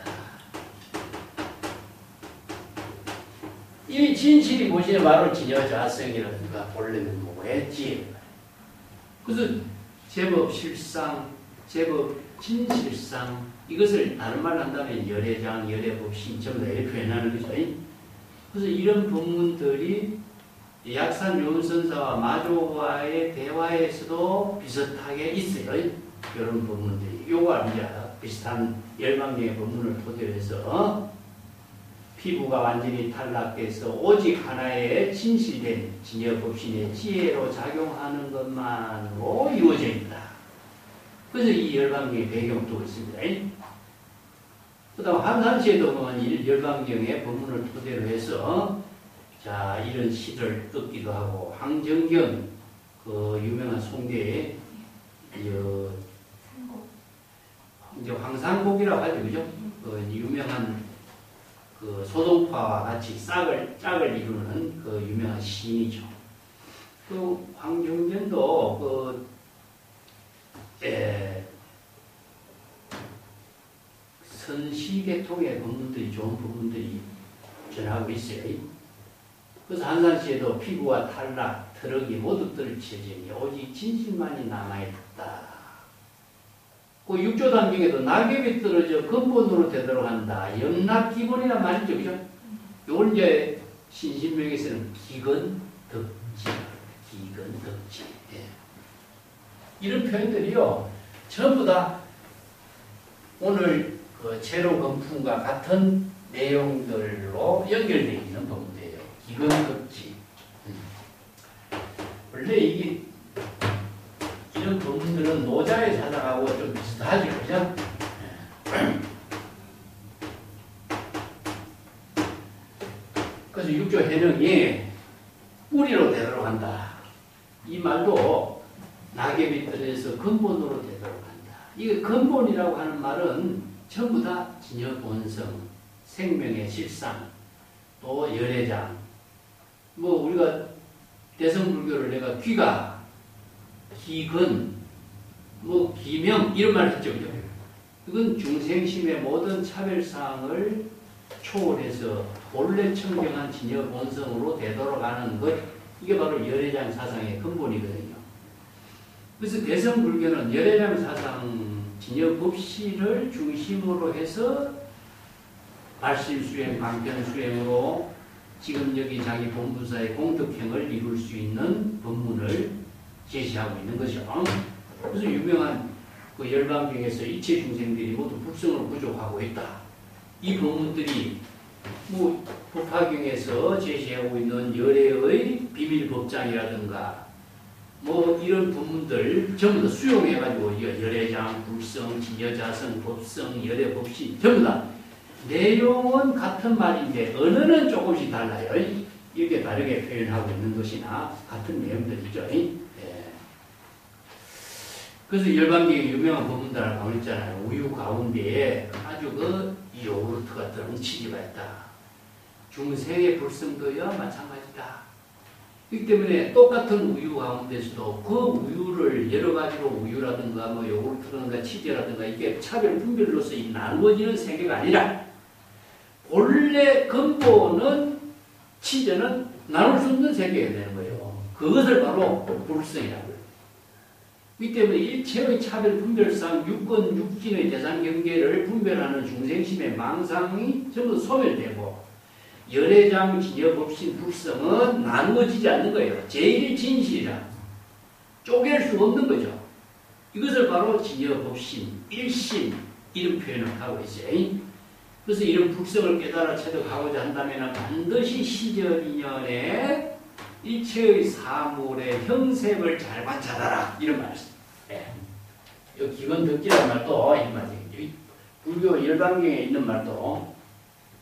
이 진실이 보시는 바로 진여자성이라든가 본래는 뭐겠지. 그래서 제법 실상, 제법 진실상, 이것을 다른 말로 한다면 열애장, 열애법신 전부 다 이렇게 표현하는 거죠. 그래서 이런 법문들이 약산 요은선사와 마조와의 대화에서도 비슷하게 있어요. 이런 법문들이. 요거 이제 비슷한 열반경의 법문을 토대로 해서 피부가 완전히 탈락돼서 오직 하나의 진실된 진여법신의 지혜로 작용하는 것만으로 이루어져 있다. 그래서 이 열반경의 배경을 두고 있습니다. 그 다음 한산시에도 보면 열반경의 법문을 토대로 해서 자, 이런 시를 얻기도 하고, 황정경, 그 유명한 송대의 이제 황상곡이라고 하죠, 그죠? 그 유명한 그 소동파와 같이 짝을 이루는 그 유명한 시인이죠. 그 황정경도 선시계통의 법문들이 좋은 법문들이 전하고 있어요. 그래서 한산시에도 피부와 탈락, 트럭이 모두 떨쳐지니 오직 진실만이 남아있다. 그 육조담경에도 낙엽이 떨어져 근본으로 되도록 한다. 염락기본이란 말이죠. 그죠? 이걸 이제 신신명에서는 기근덕지. 기근덕지. 예. 이런 표현들이요. 전부 다 오늘 그 제로건품과 같은 내용들로 연결되어 있는 법문이에요. 기근덕지. 원래 이게 이런 법문들은 노자의 사상하고 좀 비슷하죠, 그죠? 그래서 육조 해령이 뿌리로 되도록 한다. 이 말도 낙엽이 떨어져서 근본으로 되도록 한다. 이게 근본이라고 하는 말은 전부 다 진여본성, 생명의 실상, 또 열애장. 뭐 우리가 대성불교를 내가 귀가, 기근, 뭐 기명 이런 말 했죠. 이건 중생심의 모든 차별사항을 초월해서 본래 청정한 진여본성으로 되도록 하는 것, 이게 바로 열애장 사상의 근본이거든요. 그래서 대성불교는 열애장 사상, 진여법시를 중심으로 해서 발심수행, 방편수행으로 지금 여기 자기 본부사의 공덕행을 이룰 수 있는 법문을 제시하고 있는 것이죠. 그래서 유명한 그 열반경에서 이체 중생들이 모두 불성을 부족하고 있다. 이 법문들이 뭐 법화경에서 제시하고 있는 열애의 비밀법장이라든가 뭐 이런 법문들 전부 다 수용해가지고 열애장, 불성, 진여자성, 법성, 열애법신 전부 다 내용은 같은 말인데 언어는 조금씩 달라요. 이렇게 다르게 표현하고 있는 것이나 같은 내용들이죠. 그래서 열반경의 유명한 법문들 가운데 있잖아요. 우유 가운데에 아주 그 요구르트가 넘치기가 있다. 중생의 불성도야 마찬가지다. 그렇기 때문에 똑같은 우유 가운데서도 그 우유를 여러 가지로 우유라든가 뭐 요구르트라든가 치즈라든가 이게 차별 분별로서 나누어지는 세계가 아니라 본래 근본은 치즈는 나눌 수 없는 세계가 되는 거예요. 그것을 바로 불성이라고 해요. 이 때문에 일체의 차별 분별상 육권, 육진의 대상 경계를 분별하는 중생심의 망상이 전부 소멸되고 열애장, 진여법신, 불성은 나누어지지 않는 거예요. 제일 진실이라 쪼갤 수 없는 거죠. 이것을 바로 진여법신, 일심 이런 표현을 하고 있어요. 그래서 이런 불성을 깨달아 체득하고자 한다면 반드시 시절인연에 일체의 사물의 형색을 잘 관찰하라 이런 말씀. 이 기근덕지라는 말도 이 말이에요. 불교 열반경에 있는 말도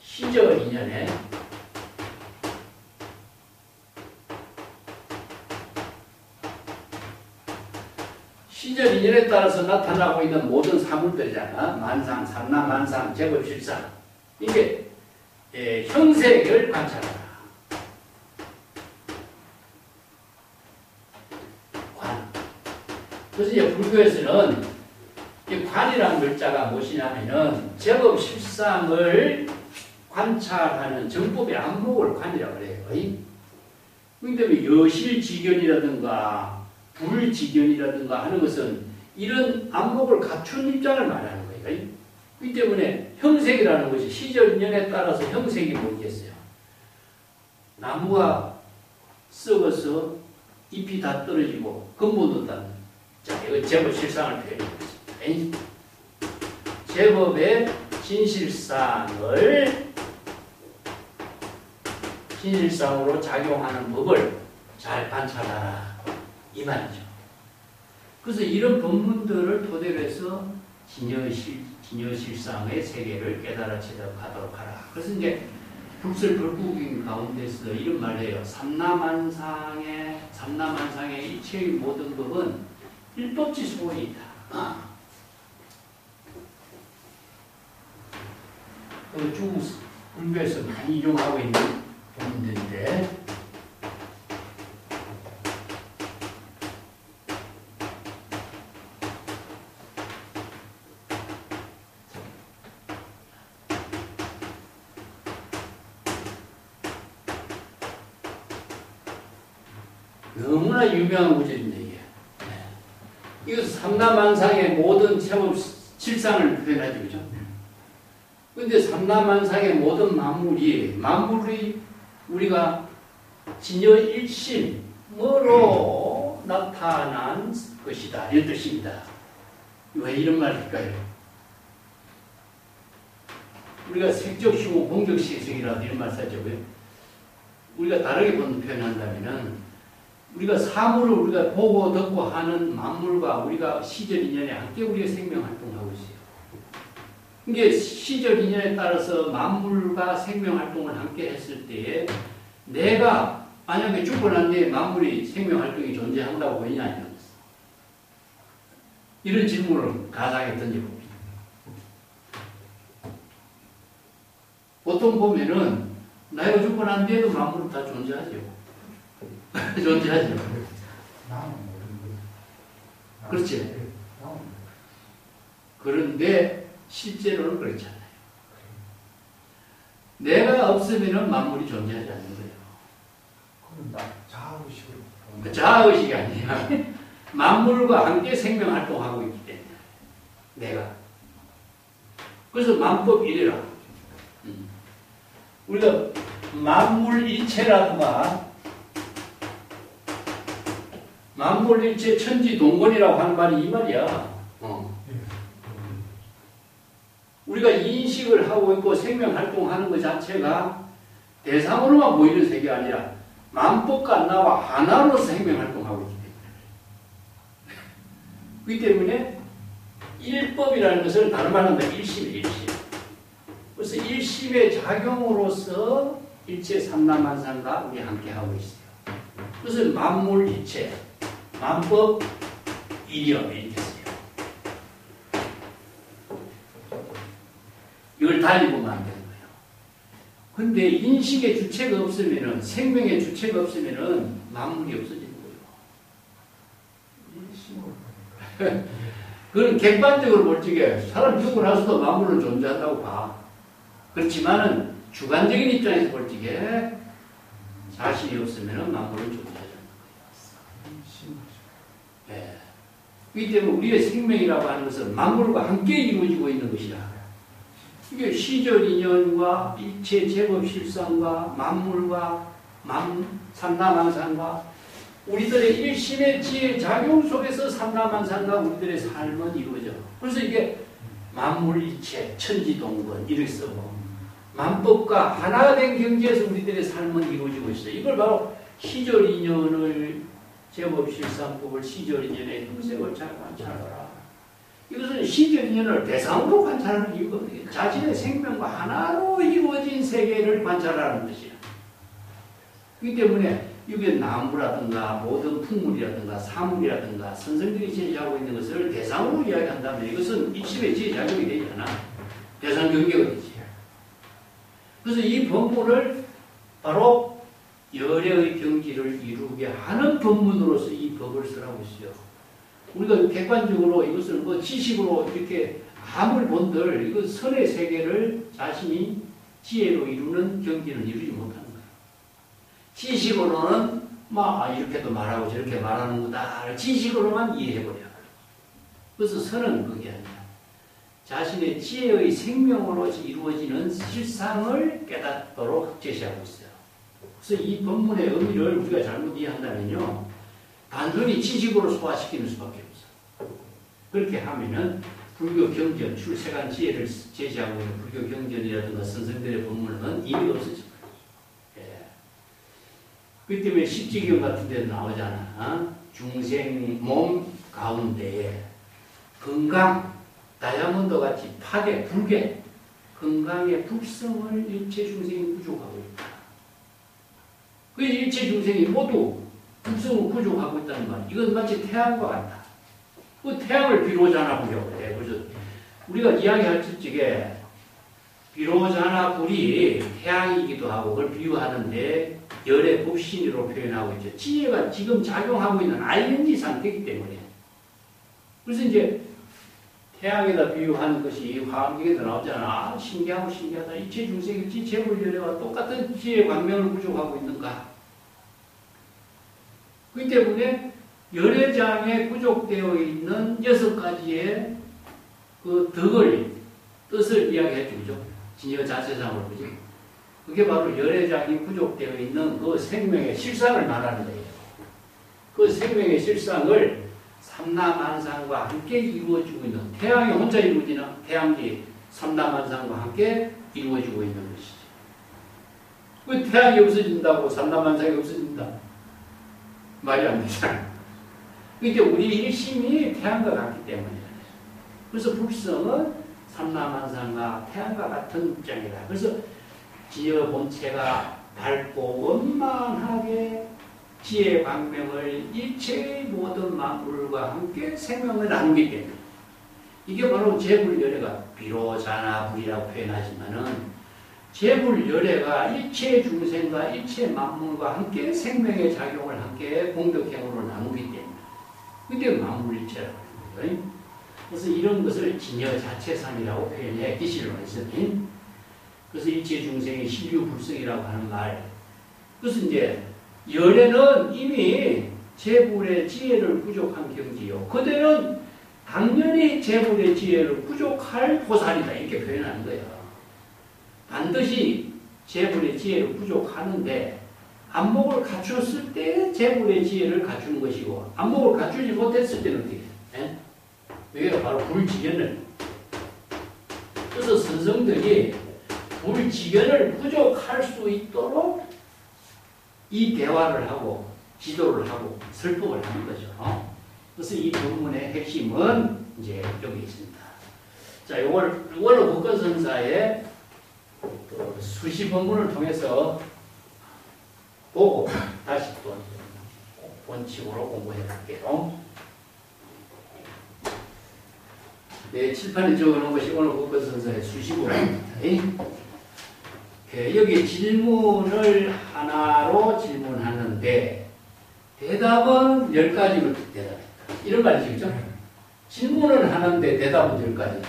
시절 인연에 시절 인연에 따라서 나타나고 있는 모든 사물들이잖아. 만상, 삼라만상, 제법실상. 이게 형색을 관찰하라. 관. 그래서 이제 불교에서는 이 관이라는 글자가 무엇이냐면은 제법실상을 관찰하는 정법의 안목을 관이라고 그래요. 그렇기 때문에 여실지견이라든가 불지견이라든가 하는 것은 이런 안목을 갖춘 입장을 말하는 거예요. 그렇기 때문에 형색이라는 것이 시절 인연에 따라서 형색이 뭐겠어요? 나무가 썩어서 잎이 다 떨어지고 근본도 다. 자, 이거 제법 실상을 표현해 보겠습니다. 제법의 진실상으로 작용하는 법을 잘 관찰하라. 이 말이죠. 그래서 이런 법문들을 토대로 해서 진여실상의 세계를 깨달아 체득하도록 하라. 그래서 이제 불설불국인 가운데서 이런 말을 해요. 삼라만상의 이체의 모든 법은 일법지 소이다. 쭉 불교에서 많이 이용하고 있는 법문들인데 너무나 유명한 구절인데 이게. 이것은 삼라만상의 모든 체법 실상을 표현하죠. 그죠? 근데 삼라만상의 모든 만물이 우리가 진여일심으로 나타난 것이다. 이런 뜻입니다. 왜 이런 말일까요? 우리가 색적시고 공적시색이라도 이런 말 쓰죠. 우리가 다르게 표현한다면은 우리가 사물을 우리가 보고 듣고 하는 만물과 우리가 시절 인연에 함께 우리가 생명활동하고 있어요. 이게 시절 인연에 따라서 만물과 생명활동을 함께 했을 때에 내가 만약에 죽고 난 뒤에 만물이 생명활동이 존재한다고 보이냐 아니냐. 이런 질문을 가상에 던져봅니다. 보통 보면은 나이가 죽고 난 뒤에도 만물은 다 존재하죠. 존재하죠. 그렇지. 그런데 실제로는 그렇지 않아요. 내가 없으면 만물이 존재하지 않는 거예요. 그럼 자아의식으로. 자아의식이 아니야. 만물과 함께 생명활동하고 있기 때문에 내가. 그래서 만법 이래라. 우리가 만물일체라든가 만물일체 천지동건이라고 하는 말이 이 말이야. 우리가 인식을 하고 있고 생명활동하는 것 자체가 대상으로만 보이는 세계가 아니라 만법과 나와 하나로서 생명활동하고 있기 때문에. 그렇기 때문에 일법이라는 것을 다른 말로 하면 일심이에요. 일심. 그래서 일심의 작용으로서 일체 삼라만상과 우리 함께하고 있어요. 그래서 만물일체, 만법 일이여 이렇게 써요. 이걸 달리 보면 안 되는 거예요. 근데 인식의 주체가 없으면은, 생명의 주체가 없으면은 만물이 없어지는 거예요. 그건 객관적으로 볼 적에 사람 죽고 나서도 만물은 존재한다고 봐. 그렇지만은 주관적인 입장에서 볼 적에 자신이 없으면은 만물은 존재하지 않는 거예요. 네. 그렇기 때문에 우리의 생명이라고 하는 것은 만물과 함께 이루어지고 있는 것이라. 이게 시절 인연과 일체 제법 실상과 만물과 삼라만상과 우리들의 일심의 지혜 작용 속에서 삼라만상과 우리들의 삶은 이루어져. 그래서 이게 만물일체, 천지동건 이렇게 쓰고 만법과 하나 된 경지에서 우리들의 삶은 이루어지고 있어요. 이걸 바로 시절 인연을 제법 실상법을 시절 인연의 형색을 잘 관찰하라. 이것은 시적인연을 대상으로 관찰하는 이유가 없어요. 자신의 생명과 하나로 이루어진 세계를 관찰하는 것이야. 그렇기 때문에 이게 나무라든가 모든 풍물이라든가 사물이라든가 선생들이 제시하고 있는 것을 대상으로 이야기한다면 이것은 입심의 지혜작용이 되지 않아. 대상 경계가 되지. 그래서 이 법문을 바로 열애의 경지를 이루게 하는 법문으로서 이 법을 쓰라고 했어요. 우리가 객관적으로 이것을 뭐 지식으로 이렇게 아무리 본들 이거 선의 세계를 자신이 지혜로 이루는 경지는 이루지 못하는 거예요. 지식으로는 막 이렇게도 말하고 저렇게 말하는구나 지식으로만 이해해버려요. 그래서 선은 그게 아니야. 자신의 지혜의 생명으로 이루어지는 실상을 깨닫도록 제시하고 있어요. 그래서 이 본문의 의미를 우리가 잘못 이해한다면요, 단순히 지식으로 소화시키는 수밖에 없어요. 그렇게 하면은 불교 경전, 출세간 지혜를 제시하고 있는 불교 경전이라든가 선생들의 본문은 의미가 없어져. 그 때문에 십지경 같은 데도 나오잖아. 중생 몸 가운데에 건강, 다이아몬드 같이 파괴, 불괴, 건강의 불성을 일체 중생이 구족하고 있다. 그 일체 중생이 모두 불성을 구족하고 있다는 말. 이건 마치 태양과 같다. 그 태양을 비로자나 불이라고 해. 그래서 우리가 이야기할 적에 비로자나 불이 태양이기도 하고 그걸 비유하는데 열의 법신으로 표현하고 있죠. 지혜가 지금 작용하고 있는 ING 상태이기 때문에. 그래서 이제 태양에다 비유하는 것이 화엄경에도 나오잖아. 신기하고 신기하다. 이체 중생이 지체불열애와 똑같은 지혜 광명을 구족하고 있는가. 그렇기 때문에 열애장에 구족되어 있는 6가지의 그 덕을, 뜻을 이야기해 주죠. 진여 자체상으로, 그죠? 그게 바로 열애장이 구족되어 있는 그 생명의 실상을 말하는 거예요. 그 생명의 실상을 삼라만상과 함께 이루어지고 있는, 태양이 혼자 이루어지나? 태양이 삼라만상과 함께 이루어지고 있는 것이죠. 그 태양이 없어진다고 삼라만상이 없어진다? 말이 안 되잖아요. 그러니까 우리 일심이 태양과 같기 때문에. 그래서 불성은 삼라만상과 태양과 같은 입장이다. 그래서 지혜 본체가 밝고 원만하게 지혜 광명을 일체의 모든 만물과 함께 생명을 나누기 때문에 이게 바로 재불열애가 비로자나불이라고 표현하지만은 재불열애가 일체 중생과 일체 만물과 함께 생명의 작용을 함께 공덕행으로 나누기 때문에 그게 만물일체라고 하는 거예요. 그래서 이런 것을 진여 자체상이라고 표현해 기시를 했으니 그래서 일체 중생이 신류불성이라고 하는 말. 그래서 이제 열애는 이미 재불의 지혜를 부족한 경지요. 그대는 당연히 재불의 지혜를 부족할 보살이다. 이렇게 표현하는 거예요. 반드시 재불의 지혜를 부족하는데 안목을 갖췄을 때 재불의 지혜를 갖추는 것이고 안목을 갖추지 못했을 때는 어떻게 해요? 여기가 바로 불지견을. 그래서 선성들이 불지견을 부족할 수 있도록 이 대화를 하고 지도를 하고 설법을 하는 거죠. 그래서 이 본문의 핵심은 이제 여기 있습니다. 자, 이걸 국가선사의 수시 본문을 통해서 보고 다시 또 원칙으로 공부해 갈게요. 네, 칠판에 적어놓은 것이 오늘 국가선사의 수시본입니다. 여기 질문을 하나로 질문하는데 대답은 10가지로 대답했다. 이런 말이죠, 그죠? 질문을 하는데 대답은 10가지.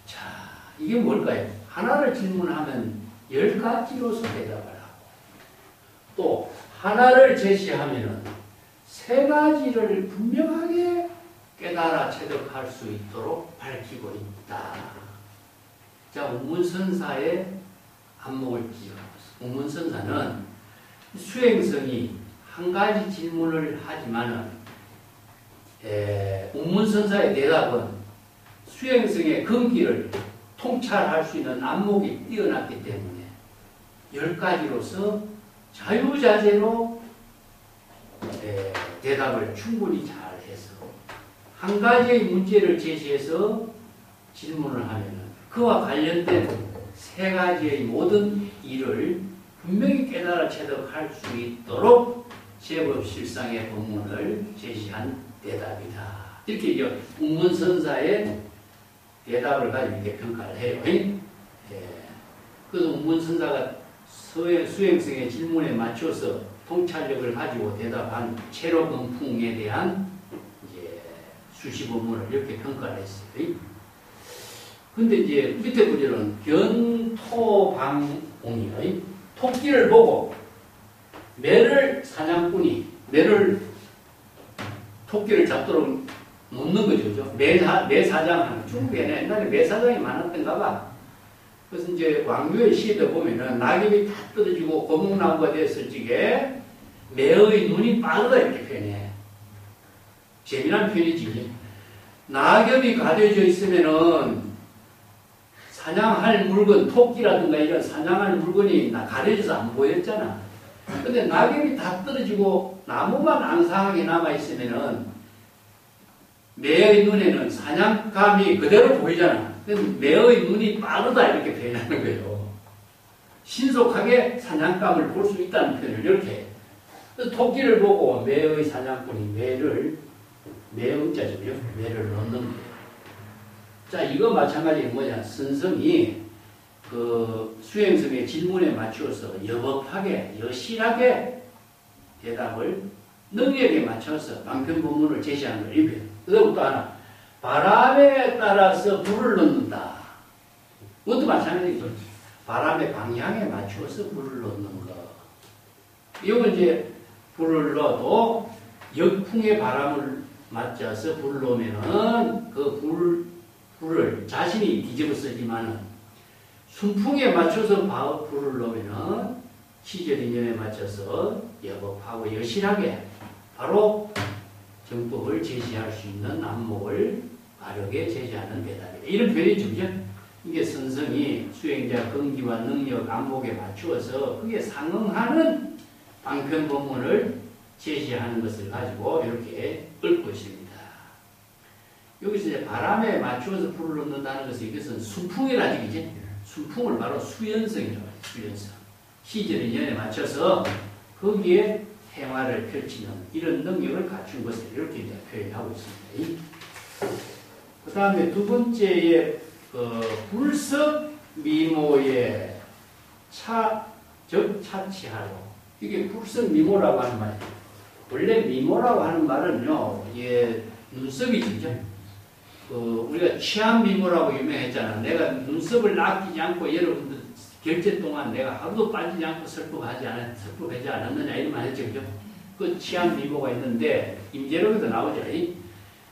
자, 이게 뭘까요? 하나를 질문하면 10가지로서 대답을 하고 또 하나를 제시하면은 3가지를 분명하게 깨달아 체득할 수 있도록 밝히고 있다. 자, 운문선사의 안목을 기억하고 있습니다. 운문선사는 수행성이 한 가지 질문을 하지만은 운문선사의 대답은 수행성의 근기를 통찰할 수 있는 안목이 뛰어났기 때문에 10가지로서 자유자재로 대답을 충분히 잘해서 한 가지의 문제를 제시해서 질문을 하면은 그와 관련된 세 가지의 모든 일을 분명히 깨달아 체득할 수 있도록 제법 실상의 법문을 제시한 대답이다. 이렇게 이제 운문선사의 대답을 가지고 이렇게 평가를 해요. 그래서 운문선사가 수행성의 질문에 맞춰서 통찰력을 가지고 대답한 체로금풍에 대한 이제 수시법문을 이렇게 평가를 했어요. 근데 이제 밑에 구절은 견토방옹이에요. 토끼를 보고 매를 사냥꾼이 토끼를 잡도록 놓는 거죠. 그죠? 매 사장하는 중국에는 옛날에 매 사장이 많았던가 봐. 그래서 이제 왕유의 시에도 보면은 낙엽이 다 떨어지고 고목나무가 됐을 적에 매의 눈이 빠르다 이렇게 표현해. 재미난 표현이지. 낙엽이 가려져 있으면은 사냥할 물건, 토끼라든가 이런 사냥할 물건이 가려져서 안 보였잖아. 근데 낙엽이 다 떨어지고 나무만 앙상하게 남아있으면은 매의 눈에는 사냥감이 그대로 보이잖아. 매의 눈이 빠르다 이렇게 표현하는 거예요. 신속하게 사냥감을 볼 수 있다는 표현을 이렇게 해요. 그래서 토끼를 보고 매의 사냥꾼이 매의 자죠. 매를 넣는 거예요. 자, 이거 마찬가지로 뭐냐. 선성이 그 수행성의 질문에 맞추어서 여법하게, 여실하게 대답을 능력에 맞춰서 방편법문을 제시하는 걸 입혀요. 그리고 또 하나, 바람에 따라서 불을 넣는다. 그것도 마찬가지죠. 바람의 방향에 맞추어서 불을 넣는 거. 이건 이제 불을 넣어도 역풍의 바람을 맞춰서 불을 넣으면은 그 불을 자신이 뒤집어 쓰지만은 순풍에 맞춰서 불을 넣으면은 시절인연에 맞춰서 여법하고 여실하게 바로 정법을 제시할 수 있는 안목을 바르게 제시하는 대답이다. 이런 표현이죠. 이게 선성이 수행자 근기와 능력, 안목에 맞추어서 그게 상응하는 방편법문을 제시하는 것을 가지고 이렇게 읊고 있습니다. 여기서 이제 바람에 맞추어서 불을 넣는다는 것은 이것은 순풍이라 지기지. 순풍을 바로 수연성이라고 해요. 수연성. 시절인연에 맞춰서 거기에 행화를 펼치는 이런 능력을 갖춘 것을 이렇게 이제 표현하고 있습니다. 그 다음에 두 번째에 불섭 미모의 차치하로. 이게 불섭 미모라고 하는 말이에요. 원래 미모라고 하는 말은요, 눈썹이죠. 우리가 취한 미모라고 유명했잖아. 내가 눈썹을 아끼지 않고 여러분들 결제 동안 내가 하루도 빠지지 않고 설법하지 않았느냐 이런 말 했죠. 그죠? 그 취한 미모가 있는데 임재록에도 나오죠.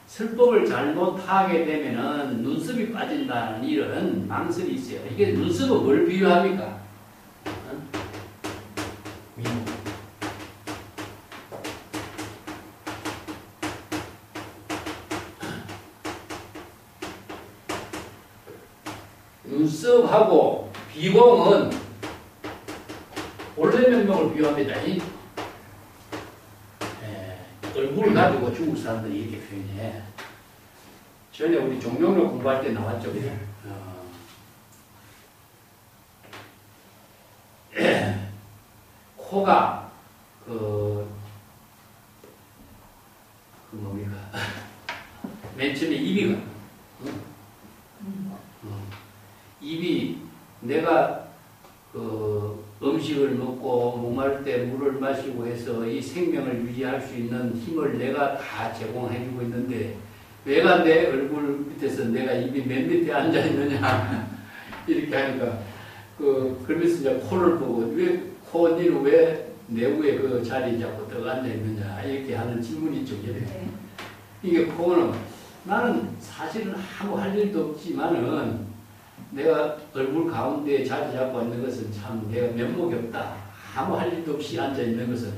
설법을 잘못하게 되면은 눈썹이 빠진다는 이런 망설이 있어요. 이게 눈썹은 뭘 비유합니까? 미모. 눈썹하고 비공은 본래 면목을 비유합니다. 얼굴을 가지고 중국 사람들이 이렇게 표현해. 전에 우리 종명록 공부할 때 나왔죠. 코가 뭡니까? 맨 처음에 입이 입이 내가 음식을 먹고 목마를 때 물을 마시고 해서 이 생명을 유지할 수 있는 힘을 내가 다 제공해주고 있는데 왜가 내 얼굴 밑에서 내가 입이 맨 밑에 앉아 있느냐 이렇게 하니까 그러면서 이제 코를 보고 니는 왜 내부에 그 자리에 자꾸 떠 앉아 있느냐 이렇게 하는 질문이 있죠. 이게 코는 나는 사실은 아무 할 일도 없지만은 내가 얼굴 가운데 자리 잡고 있는 것은 참 내가 면목이 없다. 아무 할 일도 없이 앉아 있는 것은.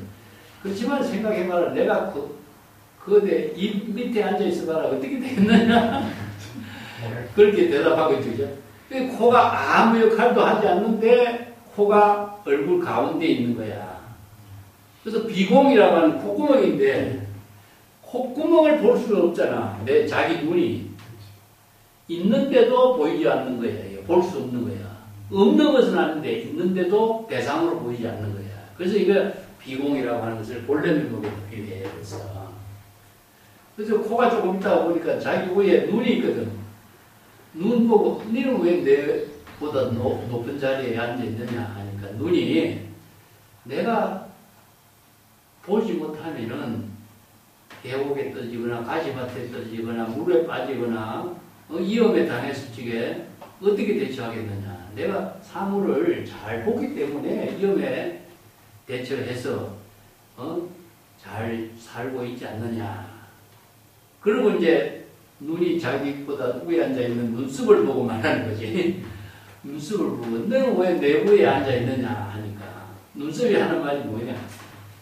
그렇지만 생각해봐라. 내가 내 입 밑에 앉아 있어봐라. 어떻게 되겠느냐. 그렇게 대답하고 있죠. 코가 아무 역할도 하지 않는데 코가 얼굴 가운데 있는 거야. 그래서 비공이라고 하는 콧구멍인데 콧구멍을 볼 수가 없잖아. 내 자기 눈이. 있는데도 보이지 않는 거야. 볼 수 없는 거야. 없는 것은 아닌데 있는데도 대상으로 보이지 않는 거야. 그래서 이거 비공이라고 하는 것을 본래 면목에도 비유해요. 그래서 코가 조금 있다가 보니까 자기 위에 눈이 있거든. 눈 보고 너는 왜 내보다 높은 자리에 앉아 있느냐 하니까 눈이 내가 보지 못하면은 계곡에 떠지거나 가시밭에 떠지거나 물에 빠지거나 위험에 당했을 적에 어떻게 대처하겠느냐. 내가 사물을 잘 보기 때문에 위험에 대처해서 잘 살고 있지 않느냐. 그리고 이제 눈이 자기보다 위에 앉아있는 눈썹을 보고 말하는 거지. 눈썹을 보고 너는 왜 내부에 앉아있느냐 하니까 눈썹이 하는 말이 뭐냐.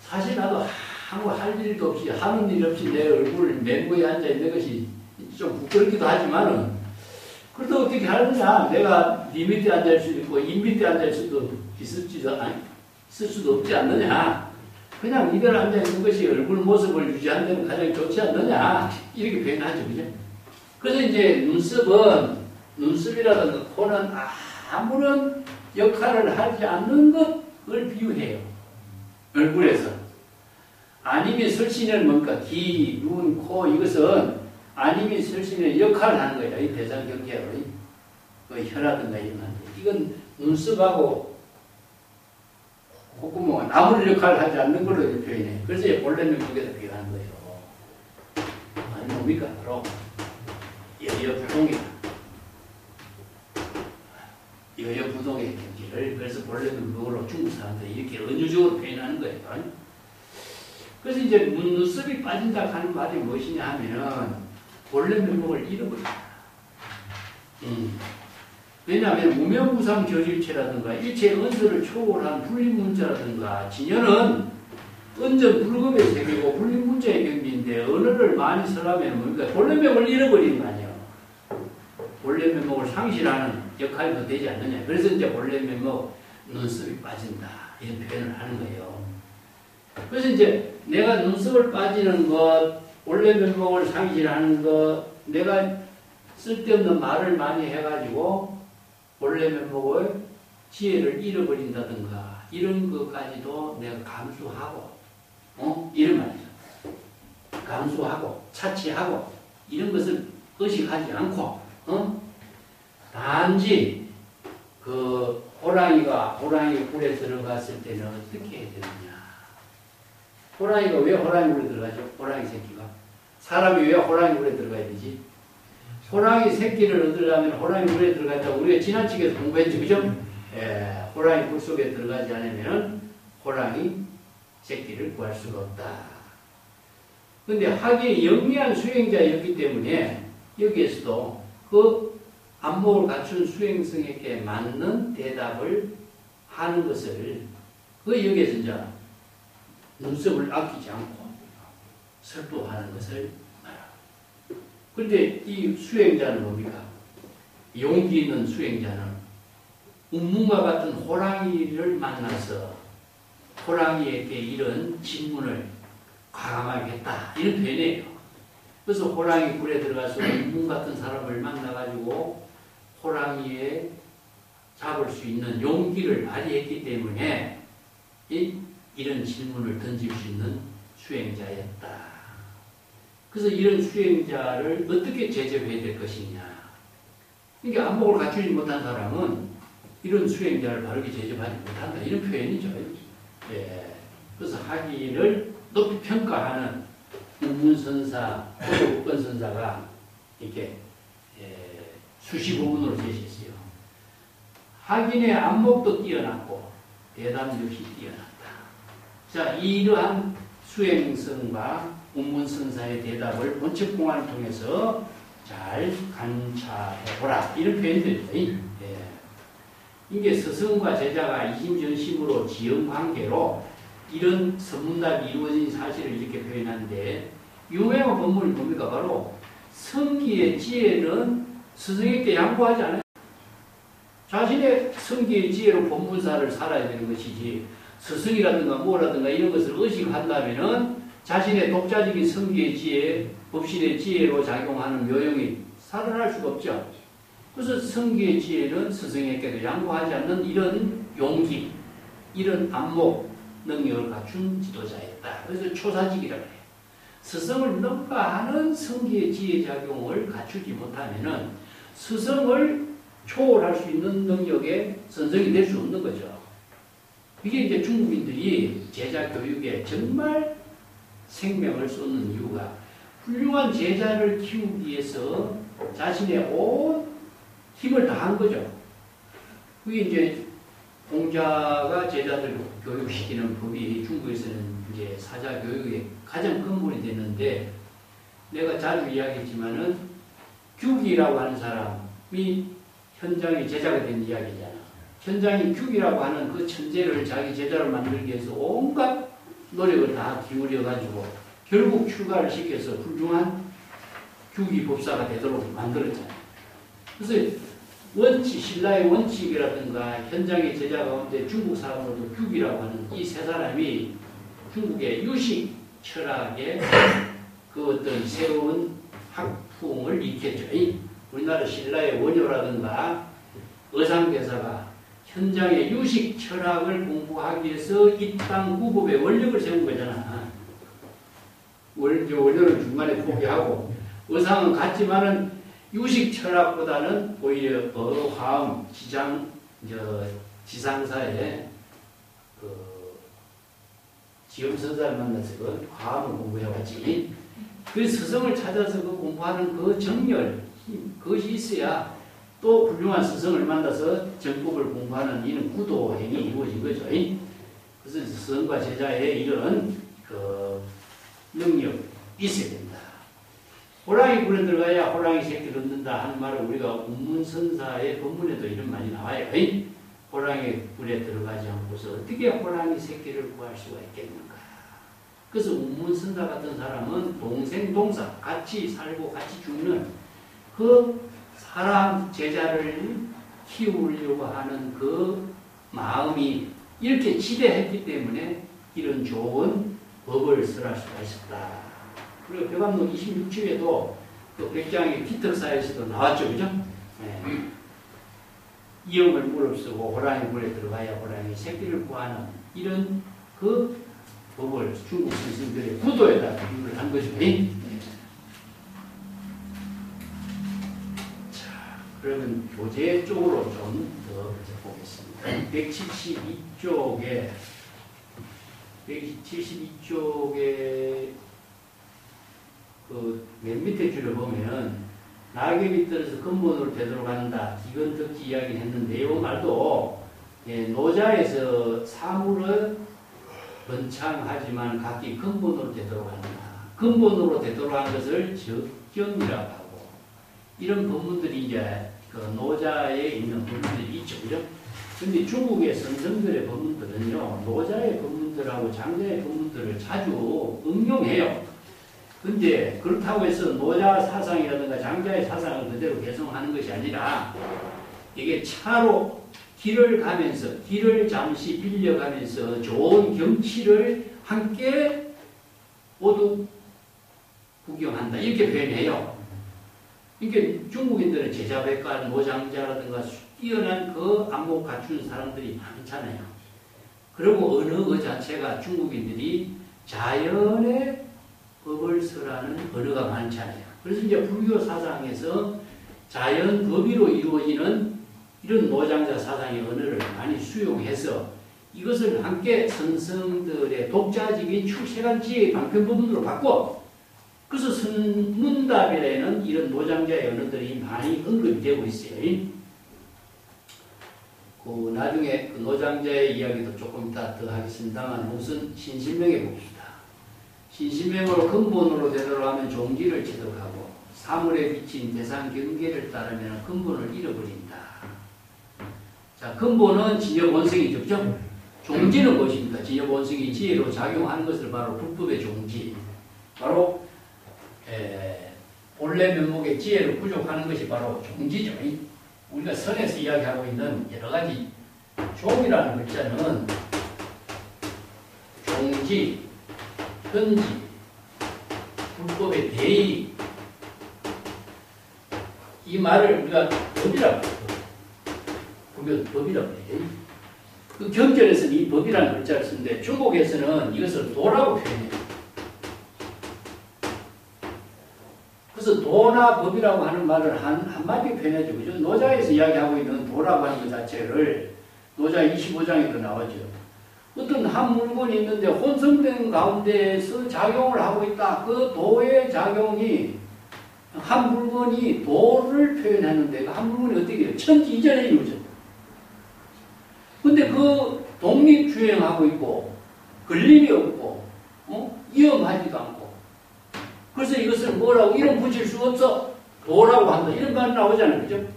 사실 나도 아무 할 일도 없이 하는 일 없이 내 얼굴 맨부에 앉아있는 것이 좀 부끄럽기도 하지만은 그래도 어떻게 하느냐. 내가 니 밑에 앉을 수도 있고 이 밑에 앉을 수도 있을 수도 없지 않느냐. 그냥 이대로 앉아있는 것이 얼굴 모습을 유지하는 데는 가장 좋지 않느냐. 이렇게 표현하죠. 그죠? 그래서 이제 눈썹이라든가 코는 아무런 역할을 하지 않는 것을 비유해요. 얼굴에서. 아님이 설신을 뭔가 귀, 눈, 코 이것은 아님이 설신의 역할을 하는 거예요. 이 대상 경계로. 혀라든가 이런 건데. 이건 눈썹하고 콧구멍은 아무런 역할을 하지 않는 걸로 표현해요. 그래서 본래 면목에다 비유하는 거예요. 아니 뭡니까? 바로 여여부동이다. 여여부동의 경지를 그래서 본래 면목으로 중국 사람들이 이렇게 은유적으로 표현하는 거예요. 그래서 이제 눈썹이 빠진다 하는 말이 무엇이냐 하면은 본래 면목을 잃어버린다. 왜냐하면 무명무상 교질체라든가 일체 은서를 초월한 분리문자라든가 진여는 은전 불급의 세계고 분리문자의 경지인데 언어를 많이 쓰려면 뭡니까? 본래 면목을 잃어버리는 거 아니에요. 본래 면목을 상실하는 역할도 되지 않느냐. 그래서 이제 본래 면목 눈썹이 빠진다 이런 표현을 하는 거예요. 그래서 이제 내가 눈썹을 빠지는 것, 본래 면목을 상실하는 것, 내가 쓸데없는 말을 많이 해가지고 본래 면목을 지혜를 잃어버린다든가 이런 것까지도 내가 감수하고 이런 말이죠. 감수하고 차치하고 이런 것을 의식하지 않고 단지 그 호랑이 굴에 들어갔을 때는 어떻게 해야 되느냐. 호랑이가 왜 호랑이 굴에 들어가죠? 호랑이 새끼가. 사람이 왜 호랑이 굴에 들어가야 되지? 호랑이 새끼를 얻으려면 호랑이 물에 들어갔다고 우리가 지나치게 공부했죠. 그죠? 예, 호랑이 굴 속에 들어가지 않으면 호랑이 새끼를 구할 수가 없다. 근데 하기에 영리한 수행자였기 때문에 여기에서도 그 안목을 갖춘 수행성에게 맞는 대답을 하는 것을 여기에서 이제 눈썹을 아끼지 않고 설법하는 것을 그런데 이 수행자는 뭡니까? 용기 있는 수행자는 운문과 같은 호랑이를 만나서 호랑이에게 이런 질문을 과감하게 했다. 이런 표현이에요. 그래서 호랑이 굴에 들어가서 운문 같은 사람을 만나가지고 호랑이에 잡을 수 있는 용기를 발휘했기 때문에 이런 질문을 던질 수 있는 수행자였다. 그래서 이런 수행자를 어떻게 제접해야 될 것이냐. 그러니까 안목을 갖추지 못한 사람은 이런 수행자를 바르게 제접하지 못한다. 이런 표현이죠. 예. 그래서 하기를 높이 평가하는 운문선사, 호도국건선사가 이렇게 수시 부분으로 제시했어요. 하긴의 안목도 뛰어났고 대담 역시 뛰어났다. 자, 이러한 수행성과 운문선사의 대답을 본책공안을 통해서 잘 관찰해보라. 이런 표현들이죠. 예. 이게 스승과 제자가 이심전심으로 지음관계로 이런 선문답이 이루어진 사실을 이렇게 표현하는데 유명한 본문이 뭡니까? 바로 성기의 지혜는 스승에게 양보하지 않아요. 자신의 성기의 지혜로 본문사를 살아야 되는 것이지 스승이라든가 뭐라든가 이런 것을 의식한다면은 자신의 독자적인 성기의 지혜, 법신의 지혜로 작용하는 묘용이 살아날 수가 없죠. 그래서 성기의 지혜는 스승에게도 양보하지 않는 이런 용기, 이런 안목 능력을 갖춘 지도자였다. 그래서 초사직이라고 해요. 스승을 능가하는 성기의 지혜 작용을 갖추지 못하면은 스승을 초월할 수 있는 능력의 선생이 될 수 없는 거죠. 이게 이제 중국인들이 제자 교육에 정말 생명을 쏟는 이유가 훌륭한 제자를 키우기 위해서 자신의 온 힘을 다한 거죠. 그게 이제 공자가 제자들 교육시키는 법이 중국에서는 이제 사자 교육의 가장 근본이 됐는데, 내가 자주 이야기했지만은 규기라고 하는 사람이 현장의 제자가 된 이야기잖아. 현장이 규기라고 하는 그 천재를 자기 제자로 만들기 위해서 온갖 노력을 다 기울여가지고 결국 출가를 시켜서 훌륭한 규기 법사가 되도록 만들었잖아요. 그래서 신라의 원칙이라든가 현장의 제자 가운데 중국 사람으로도 규기라고 하는 이 세 사람이 중국의 유식 철학의 그 어떤 새로운 학풍을 일으켰죠. 우리나라 신라의 원효라든가 어상대사가 현장의 유식 철학을 공부하기 위해서 이 땅 구법의 원력을 세운 거잖아. 원효를 중간에 포기하고, 어상은 같지만은 유식 철학보다는 오히려 화음, 지상사에 지엄선사를 만나서 그 화음을 공부해왔지. 그 스승을 찾아서 그 공부하는 그 정열, 그것이 있어야 또 훌륭한 스승을 만나서 정법을 공부하는 이는 구도행이 이루어진 거죠. 그래서 스승과 제자의 이런 그 능력이 있어야 된다. 호랑이 굴에 들어가야 호랑이 새끼를 얻는다 하는 말을 우리가 운문선사의 본문에도 이런 말이 나와요. 호랑이 굴에 들어가지 않고서 어떻게 호랑이 새끼를 구할 수가 있겠는가. 그래서 운문선사 같은 사람은 동생 동사, 같이 살고 같이 죽는 그 사람 제자를 키우려고 하는 그 마음이 이렇게 지대했기 때문에 이런 좋은 법을 설할 수가 있었다. 그리고 벼감록 26쪽에도 그 백장의 기특사에서도 나왔죠. 그죠? 네. 이영을 무릅쓰고 호랑이 굴에 들어가야 호랑이 새끼를 구하는 이런 그 법을 중국 스승들의 구도에다 비유를 한 거죠. 자, 그러면 교재 쪽으로 좀 더 보겠습니다. 172쪽에 그 맨 밑에 줄을 보면 낙엽이 떨어져 근본으로 되도록 한다. 이건 듣기 이야기를 했는데, 이 말도 노자에서 사물을 번창하지만 각기 근본으로 되도록 한다. 근본으로 되도록 하는 것을 적경이라고 하고, 이런 법문들이 이제 그 노자에 있는 법문들이 있죠. 그죠? 근데 중국의 선생들의 법문들은요, 노자의 법문들하고 장자의 법문들을 자주 응용해요. 근데 그렇다고 해서 노자 사상이라든가 장자의 사상을 그대로 개성하는 것이 아니라, 이게 차로 길을 가면서, 길을 잠시 빌려가면서 좋은 경치를 함께 모두 구경한다. 이렇게 표현해요. 그러니까 중국인들은 제자백과 노장자라든가 뛰어난 그 안목 갖춘 사람들이 많잖아요. 그리고 언어 그 자체가 중국인들이 자연의 법을 설하는 언어가 많잖아요. 그래서 이제 불교 사상에서 자연 법의로 이루어지는 이런 노장자 사상의 언어를 많이 수용해서 이것을 함께 선성들의 독자적인 출세간 지혜의 방편법문으로 바꿔. 그래서 선문답에는 이런 노장자의 언어들이 많이 언급이 되고 있어요. 그 나중에 그 노장자의 이야기도 조금 이따 더 하겠습니다만, 우선 신신명에 봅시다. 신신명으로 근본으로 되도록 하면 종지를 체득하고, 사물에 비친 대상 경계를 따르면 근본을 잃어버린다. 자, 근본은 진여본성이죠. 그죠? 종지는 무엇입니까? 진여본성이 지혜로 작용하는 것을 바로 불법의 종지. 바로 본래 면목의 지혜를 부족하는 것이 바로 종지죠. 우리가 선에서 이야기하고 있는 여러 가지 종이라는 글자는 종지,根지, 불법의 대의. 이 말을 우리가 법이라고 해요. 불교 법이라고 해요. 그 경전에서는 이 법이라는 글자를 쓰는데 중국에서는 이것을 도라고 표현해요. 그래서 도나 법이라고 하는 말을 한마디 표현하죠. 그죠? 노자에서 이야기하고 있는 도라고 하는 것 자체를 노자 25장에도 나오죠. 어떤 한 물건이 있는데 혼성된 가운데에서 작용을 하고 있다. 그 도의 작용이 한 물건이 도를 표현하는데 그 한 물건이 어떻게 해요? 천지 이전에 이루어져. 근데 그 독립주행하고 있고 걸림이 없고 위험하지도 않고 그래서 이것을 뭐라고 이름 붙일 수 없어. 도라고 한다. 이런 말이 나오잖아요. 그죠?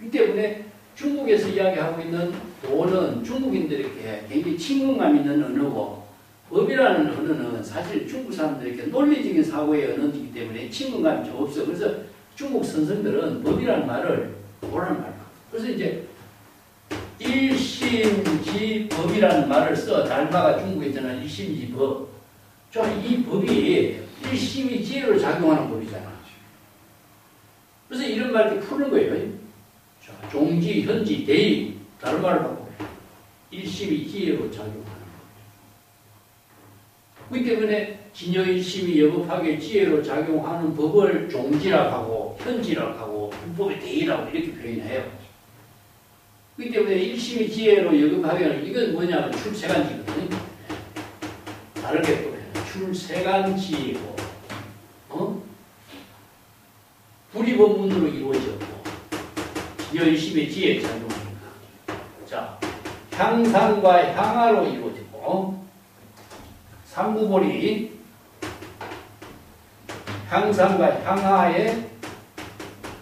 이 때문에 중국에서 이야기하고 있는 도는 중국인들에게 굉장히 친근감 있는 언어고 법이라는 언어는 사실 중국 사람들에게 논리적인 사고의 언어이기 때문에 친근감이 좀 없어. 그래서 중국 선생들은 법이라는 말을 도라는 말을 하고 그래서 이제 일심지법이라는 말을 써. 달마가 중국에 있잖아. 일심지법. 이 법이 일심이 지혜로 작용하는 법이잖아. 그래서 이런 말을 푸는 거예요. 자, 종지, 현지, 대의. 다른 말을 바꾸면 일심이 지혜로 작용하는 법. 그렇기 때문에 진여일심이 여법하게 지혜로 작용하는 법을 종지라고 하고 현지라고 하고 불법의 대의라고 이렇게 표현해요. 그렇기 때문에 일심이 지혜로 여급하면 이건 뭐냐면 출세간지거든요. 다르게 또 출세간지이고 불이법문으로 이루어졌고 진여일심의 지혜에 작용합니다. 자, 향상과 향하로 이루어졌고 상구볼이 향상과 향하에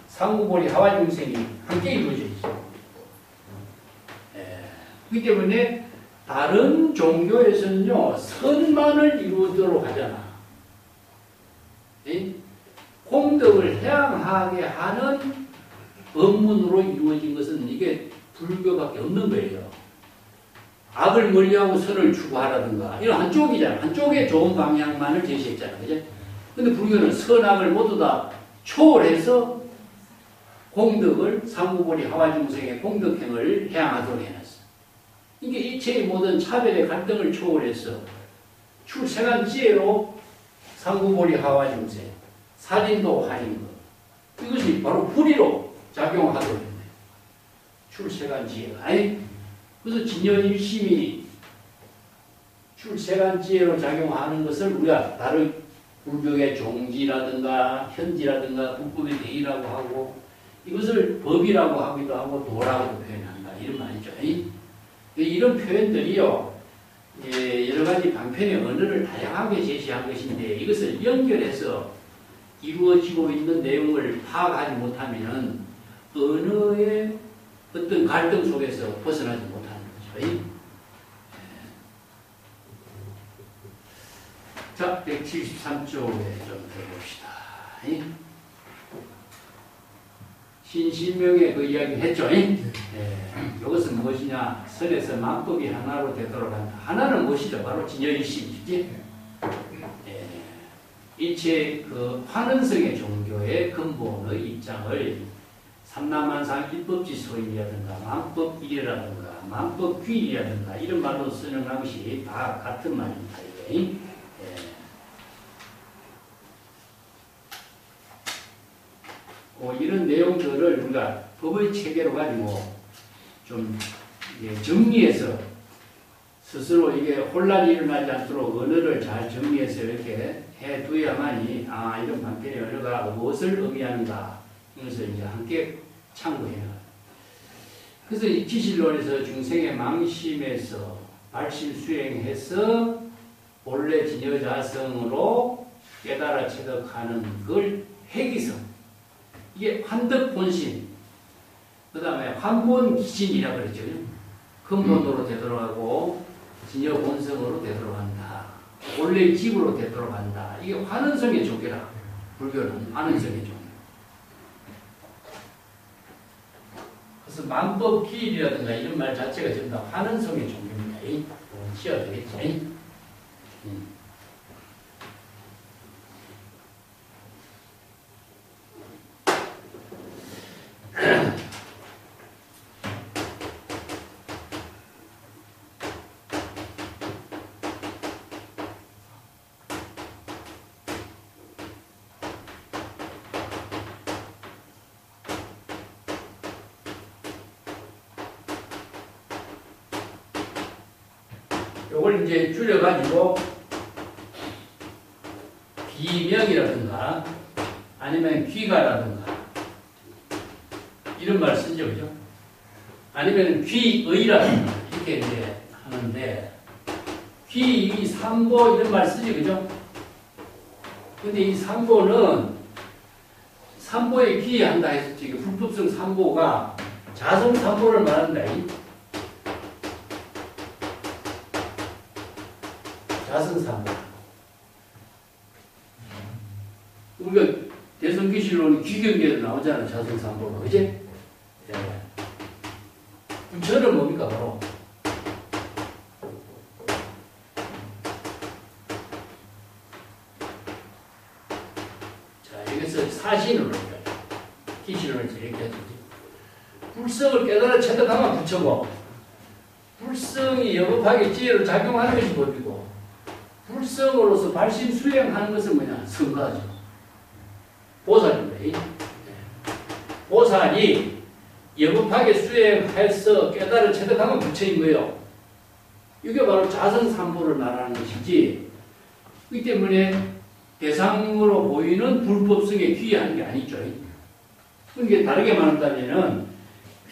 상구볼이 하와중생이 함께 이루어져 있죠. 그렇기 때문에 다른 종교에서는요 선만을 이루도록 하잖아. 공덕을 향하게 하는 법문으로 이루어진 것은 이게 불교밖에 없는 거예요. 악을 멀리하고 선을 추구하라든가 이런 한쪽이잖아. 한쪽에 좋은 방향만을 제시했잖아. 그죠? 근데 불교는 선악을 모두 다 초월해서 공덕을 상구보리 하와중생의 공덕행을 향하도록 해놨어. 이게 이체의 모든 차별의 갈등을 초월해서 출세간 지혜로 상구보리 하와중생, 살인도 하인 것. 이것이 바로 불의로 작용하도록 했네. 출세간 지혜가. 그래서 진여일심이 출세간 지혜로 작용하는 것을 우리가 다른 불교의 종지라든가 현지라든가 불법의 대의라고 하고 이것을 법이라고 하기도 하고 도라고 표현한다. 이런 말이죠. 이런 표현들이요. 여러 가지 방편의 언어를 다양하게 제시한 것인데 이것을 연결해서 이루어지고 있는 내용을 파악하지 못하면 언어의 어떤 갈등 속에서 벗어나지 못하는 거죠. 자, 173쪽에 좀 들어봅시다. 신신명의 그 이야기 했죠. 이것은 무엇이냐? 선에서 만법이 하나로 되도록 한다. 하나는 무엇이죠? 바로 진여일심이지. 일체 그 환원성의 종교의 근본의 입장을 삼라만상 일법지소이라든가 만법일이라든가 만법귀이라든가 이런 말로 쓰는 것이 다 같은 말입니다. 이런 내용들을 우리가 법의 체계로 가지고 좀 정리해서 스스로 이게 혼란이 일어나지 않도록 언어를 잘 정리해서 이렇게 해두어야만이 이런 방편의 언어가 무엇을 의미하는가 이것을 이제 함께 참고해요. 그래서 이 지실론에서 중생의 망심에서 발심 수행해서 본래 진여자성으로 깨달아 체득하는 그걸 회기성. 이게 환덕본심, 그 다음에 환본기진이라고 그러죠. 근본으로 되돌아가고 진여본성으로 되돌아간다. 원래 집으로 되돌아간다. 이게 환원성의 종교라. 불교는 환원성의 종교. 그래서 만법기일이라든가 이런 말 자체가 전부 다 환원성의 종교입니다. 치어야 되겠지. 요걸 이제 줄여가지고 비명이라든가 아니면 귀가라든가 이런 말 쓰죠, 그죠? 아니면 귀의라든가 이렇게 이제 하는데 귀, 삼보 이런 말 쓰죠, 그죠? 근데 이 삼보는 삼보에 귀한다 해서 지금 불법성 삼보가 자성 삼보를 말한다. 자성 삼보. 우리가 대성기실로는 귀경계도 나오잖아, 자성 삼보로, 그지? 예. 그럼 저는 뭡니까, 바로? 자, 여기서 사신으로 기신을 이렇게 해주지. 불성을 깨달아 체득하면 부처고, 불성이 여급하게 지혜로 작용하는 것이 법이고, 불성으로서 발심 수행하는 것은 뭐냐? 성가죠. 보살입니다. 보살이 여급하게 수행해서 깨달아 체득하면 부처인 거예요. 이게 바로 자성삼보를 말하는 것이지, 이 때문에 대상으로 보이는 불법성에 귀한 게 아니죠. 그러니까 다르게 말한다면은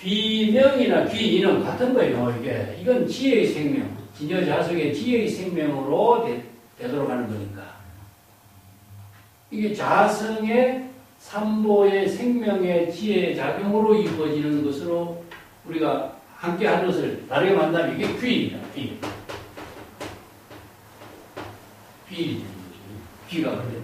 귀명이나 귀인은 같은 거예요. 이건 지혜의 생명, 진여자성의 지혜의 생명으로 되도록 하는 거니까. 이게 자성의 삼보의 생명의 지혜의 작용으로 이루어지는 것으로 우리가 함께 하는 것을 다르게 말한다면 이게 귀입니다. 귀. 귀가 그래요.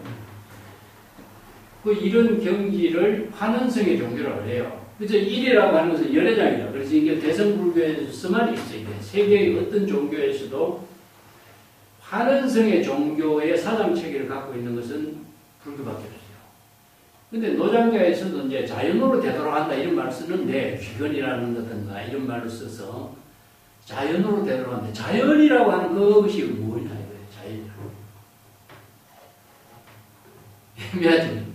그 이런 경지를 환원성의 종교라고 해요. 그래서 일이라고 하는 것은 열애장이다. 그래서 이게 대성불교에서만 있어요. 세계의 어떤 종교에서도 환원성의 종교의 사상체계를 갖고 있는 것은 불교밖에 없어요. 근데 노장자에서도 이제 자연으로 되돌아간다 이런 말을 쓰는데, 귀건이라는 거든가 이런 말을 써서 자연으로 되돌아간다. 자연이라고 하는 그것이 뭐냐 이거예요. 자연이라고. 애매하죠.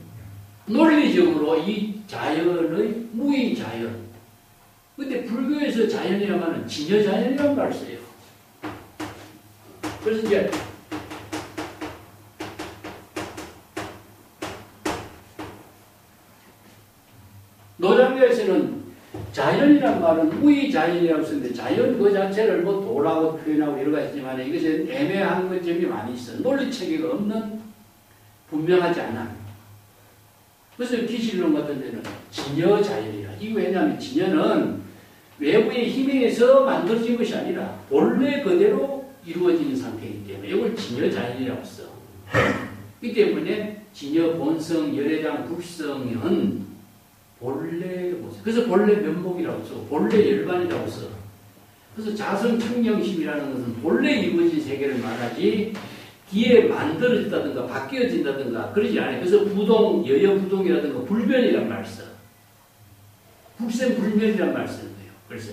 논리적으로 이 자연의 무의 자연. 근데 불교에서 자연이라면 진여자연이라는 말을 써요. 그래서 이제 노장교에서는 자연이란 말은 무의 자연이라고 쓰는데, 자연 그 자체를 뭐 도라고 표현하고 여러 가지지만 이것은 애매한 점이 많이 있어. 논리 체계가 없는, 분명하지 않아. 그래서 기실론 같은 데는 진여 자연이라. 이거 왜냐하면 진여는 외부의 힘에 의해서 만들어진 것이 아니라 본래 그대로 이루어지는 상태이기 때문에 이걸 진여 자연이라고 써. 이 때문에 진여 본성, 열애장, 불성은 본래 모습. 그래서 본래 면목이라고 써. 본래 열반이라고 써. 그래서 자성 청량심이라는 것은 본래 이루어진 세계를 말하지 뒤에 만들어진다든가 바뀌어진다든가 그러지 않아요. 그래서 부동, 여여부동이라든가 불변이란 말 써. 불생불멸이란 말 쓰는 거예요. 그래서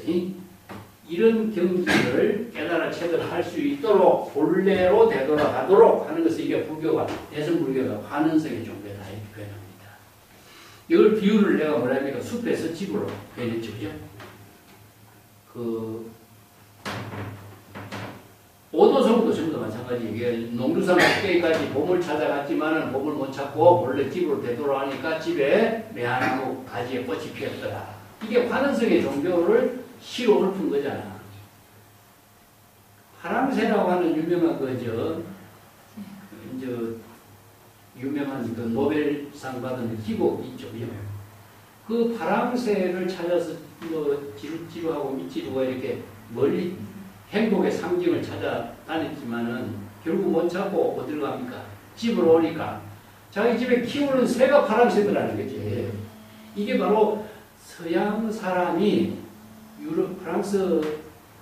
이런 경지를 깨달아 체득할 수 있도록 본래로 되돌아가도록 하는 것을 이게 불교가, 대성불교가 환원성의 종교다 이렇게 표현합니다. 이걸 비유를 내가 뭐라 합니까? 숲에서 집으로 표현했죠. 그죠? 오도성도 전부 다 마찬가지. 이게 농주산 꼭대기까지 봄을 찾아갔지만은 봄을 못 찾고 본래 집으로 되돌아가니까 집에 매화나무 가지에 꽃이 피었더라. 이게 환원성의 종교를 시로 읊은 거잖아. 파랑새라고 하는 유명한 유명한 그 노벨상 받은 기곡 있죠. 그 파랑새를 찾아서 뭐 지루지루하고 밑지루가 이렇게 멀리 행복의 상징을 찾아다녔지만은 결국 못 찾고 어디로 갑니까? 집으로 오니까 자기 집에 키우는 새가 파랑새더라는 거지. 이게 바로 서양 사람이 유럽, 프랑스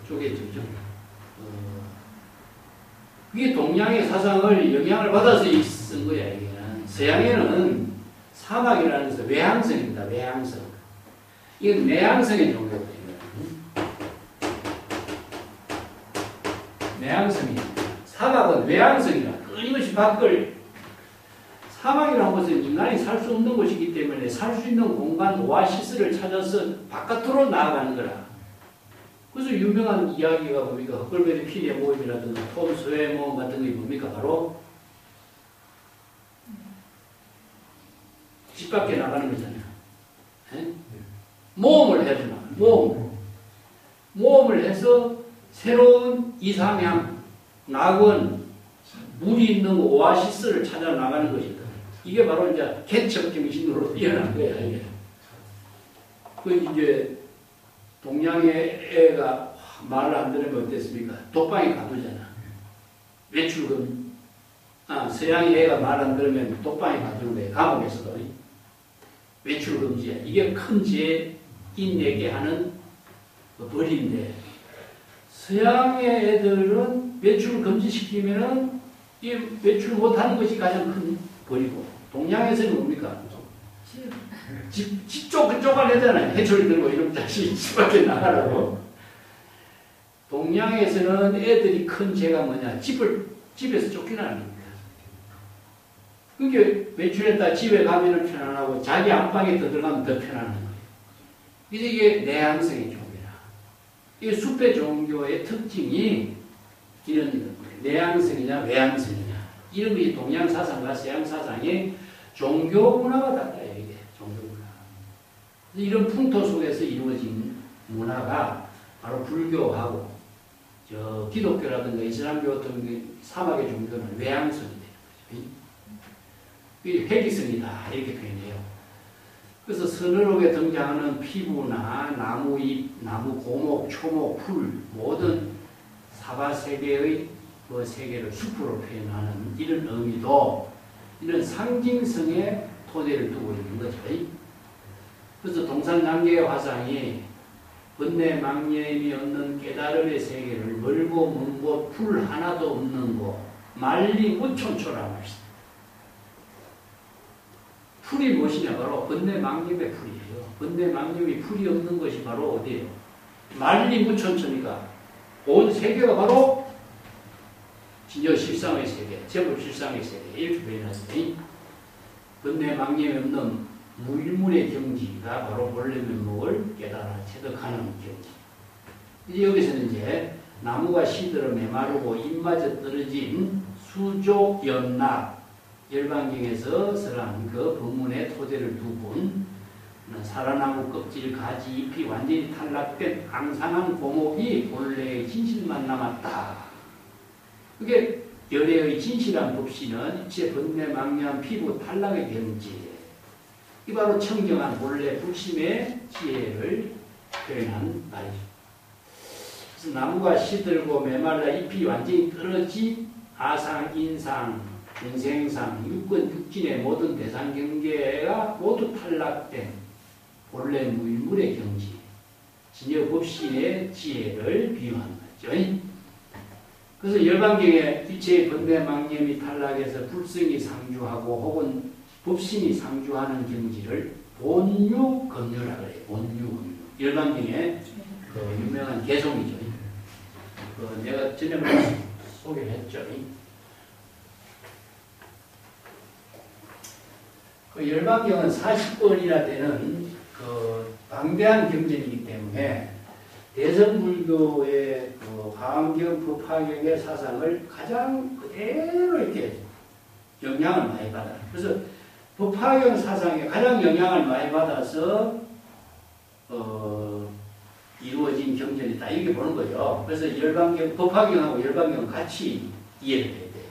쪽에 있죠. 그게 동양의 사상을 영향을 받아서 쓴 거야. 이게는 서양에는 사막이라는 것은 외향성입니다. 외향성. 이건 내향성의 종교거든요. 내향성이야. 사막은 외향성이야. 끊임없이 밖을, 사막이라는 것은 인간이 살 수 없는 곳이기 때문에 살 수 있는 공간 오아시스를 찾아서 바깥으로 나아가는 거라. 그래서 유명한 이야기가 뭡니까? 헛걸베리 피리의 모임이라든가 톰 소의 모임 같은 게 뭡니까? 바로 집 밖에 나가는 거잖아요. 네? 모험을 해야 되나? 모험을 해서 새로운 이상향, 낙원, 물이 있는 오아시스를 찾아 나가는 것이다. 이게 바로 이제 개척 정신으로 일어난 거야, 이게. 그 이제 동양의 애가 말을 안 들으면 어땠습니까? 독방에 가두잖아. 외출금. 서양의 애가 말 안 들으면 독방에 가두는 거예요. 감옥에서도. 외출 금지야. 이게 큰 죄인에게 하는 벌인데, 서양의 애들은 외출 금지시키면은 이 외출 못하는 것이 가장 큰 벌이고, 동양에서는 뭡니까? 집 쫓아내잖아요. 해초리 들고 이런 자식이 집 밖에 나가라고. 동양에서는 애들이 큰 죄가 뭐냐? 집에서 쫓겨나는 겁니다. 그게 외출했다 집에 가면은 편안하고 자기 안방에 들어가면 더 편안한 거예요. 그래서 이게 내향성의 종교라. 이게 숲의 종교의 특징이 이런 거예요. 내향성이냐 외향성이냐. 이런 것이 동양 사상과 서양 사상의 종교 문화가 달라요. 이게 종교 문화. 이런 풍토 속에서 이루어진 문화가 바로 불교하고 기독교라든가 이슬람교 같은 사막의 종교는 외향성이 되는 거죠. 회기성이다 이렇게 표현해요. 그래서 서늘하게 등장하는 피부나 나무 잎, 나무 고목, 초목, 풀 모든 사바 세계의 그 세계를 숲으로 표현하는 이런 의미도 이런 상징성의 토대를 두고 있는 거죠. 그래서 동산장계의 화상이 번뇌망념이 없는 깨달음의 세계를 멀고 먼 곳, 풀 하나도 없는 곳, 말리 무촌초라고 했습니다. 풀이 무엇이냐? 바로 번뇌망념의 풀이에요. 번뇌망념이 풀이 없는 것이 바로 어디예요? 말리 무촌초니까 온 세계가 바로 진여 실상의 세계, 제법 실상의 세계 이렇게 표현했으니 번뇌망념이 없는 무일물의 경지가 바로 본래 면목을 깨달아 체득하는 경지. 이제 여기서는 이제 나무가 시들어 메마르고 잎마저 떨어진 수조 연락 열반경에서 설한 그 법문의 토대를 두고 사라나무 껍질, 가지, 잎이 완전히 탈락된 앙상한 고목이 본래의 진실만 남았다. 그게 열애의 진실한 법신은 일체 번뇌망념 피부 탈락의 경지. 이 바로 청정한 본래 불심의 지혜를 표현한 말이죠. 그래서 나무가 시들고 메말라 잎이 완전히 떨어진 아상, 인상, 중생상, 육권, 육진의 모든 대상 경계가 모두 탈락된 본래 무일물의 경지, 진여 법신의 지혜를 비유한 거죠. 그래서 열반경에 일체의 번뇌망념이 탈락해서 불성이 상주하고 혹은 법신이 상주하는 경지를 본유검유라 그래요. 본유검유. 열반경의 그 유명한 개송이죠. 그 내가 전에 소개를 했죠. 그 열반경은 40권이나 되는 그 방대한 경전이기 때문에 대성불교의 그 화엄경, 법화경의 사상을 가장 그대로 이렇게 영향을 많이 받아요. 그래서 법화경 사상에 가장 영향을 많이 받아서 이루어진 경전이다. 이렇게 보는 거죠. 그래서 열반경, 법화경하고 열반경은 같이 이해를 해야 돼요.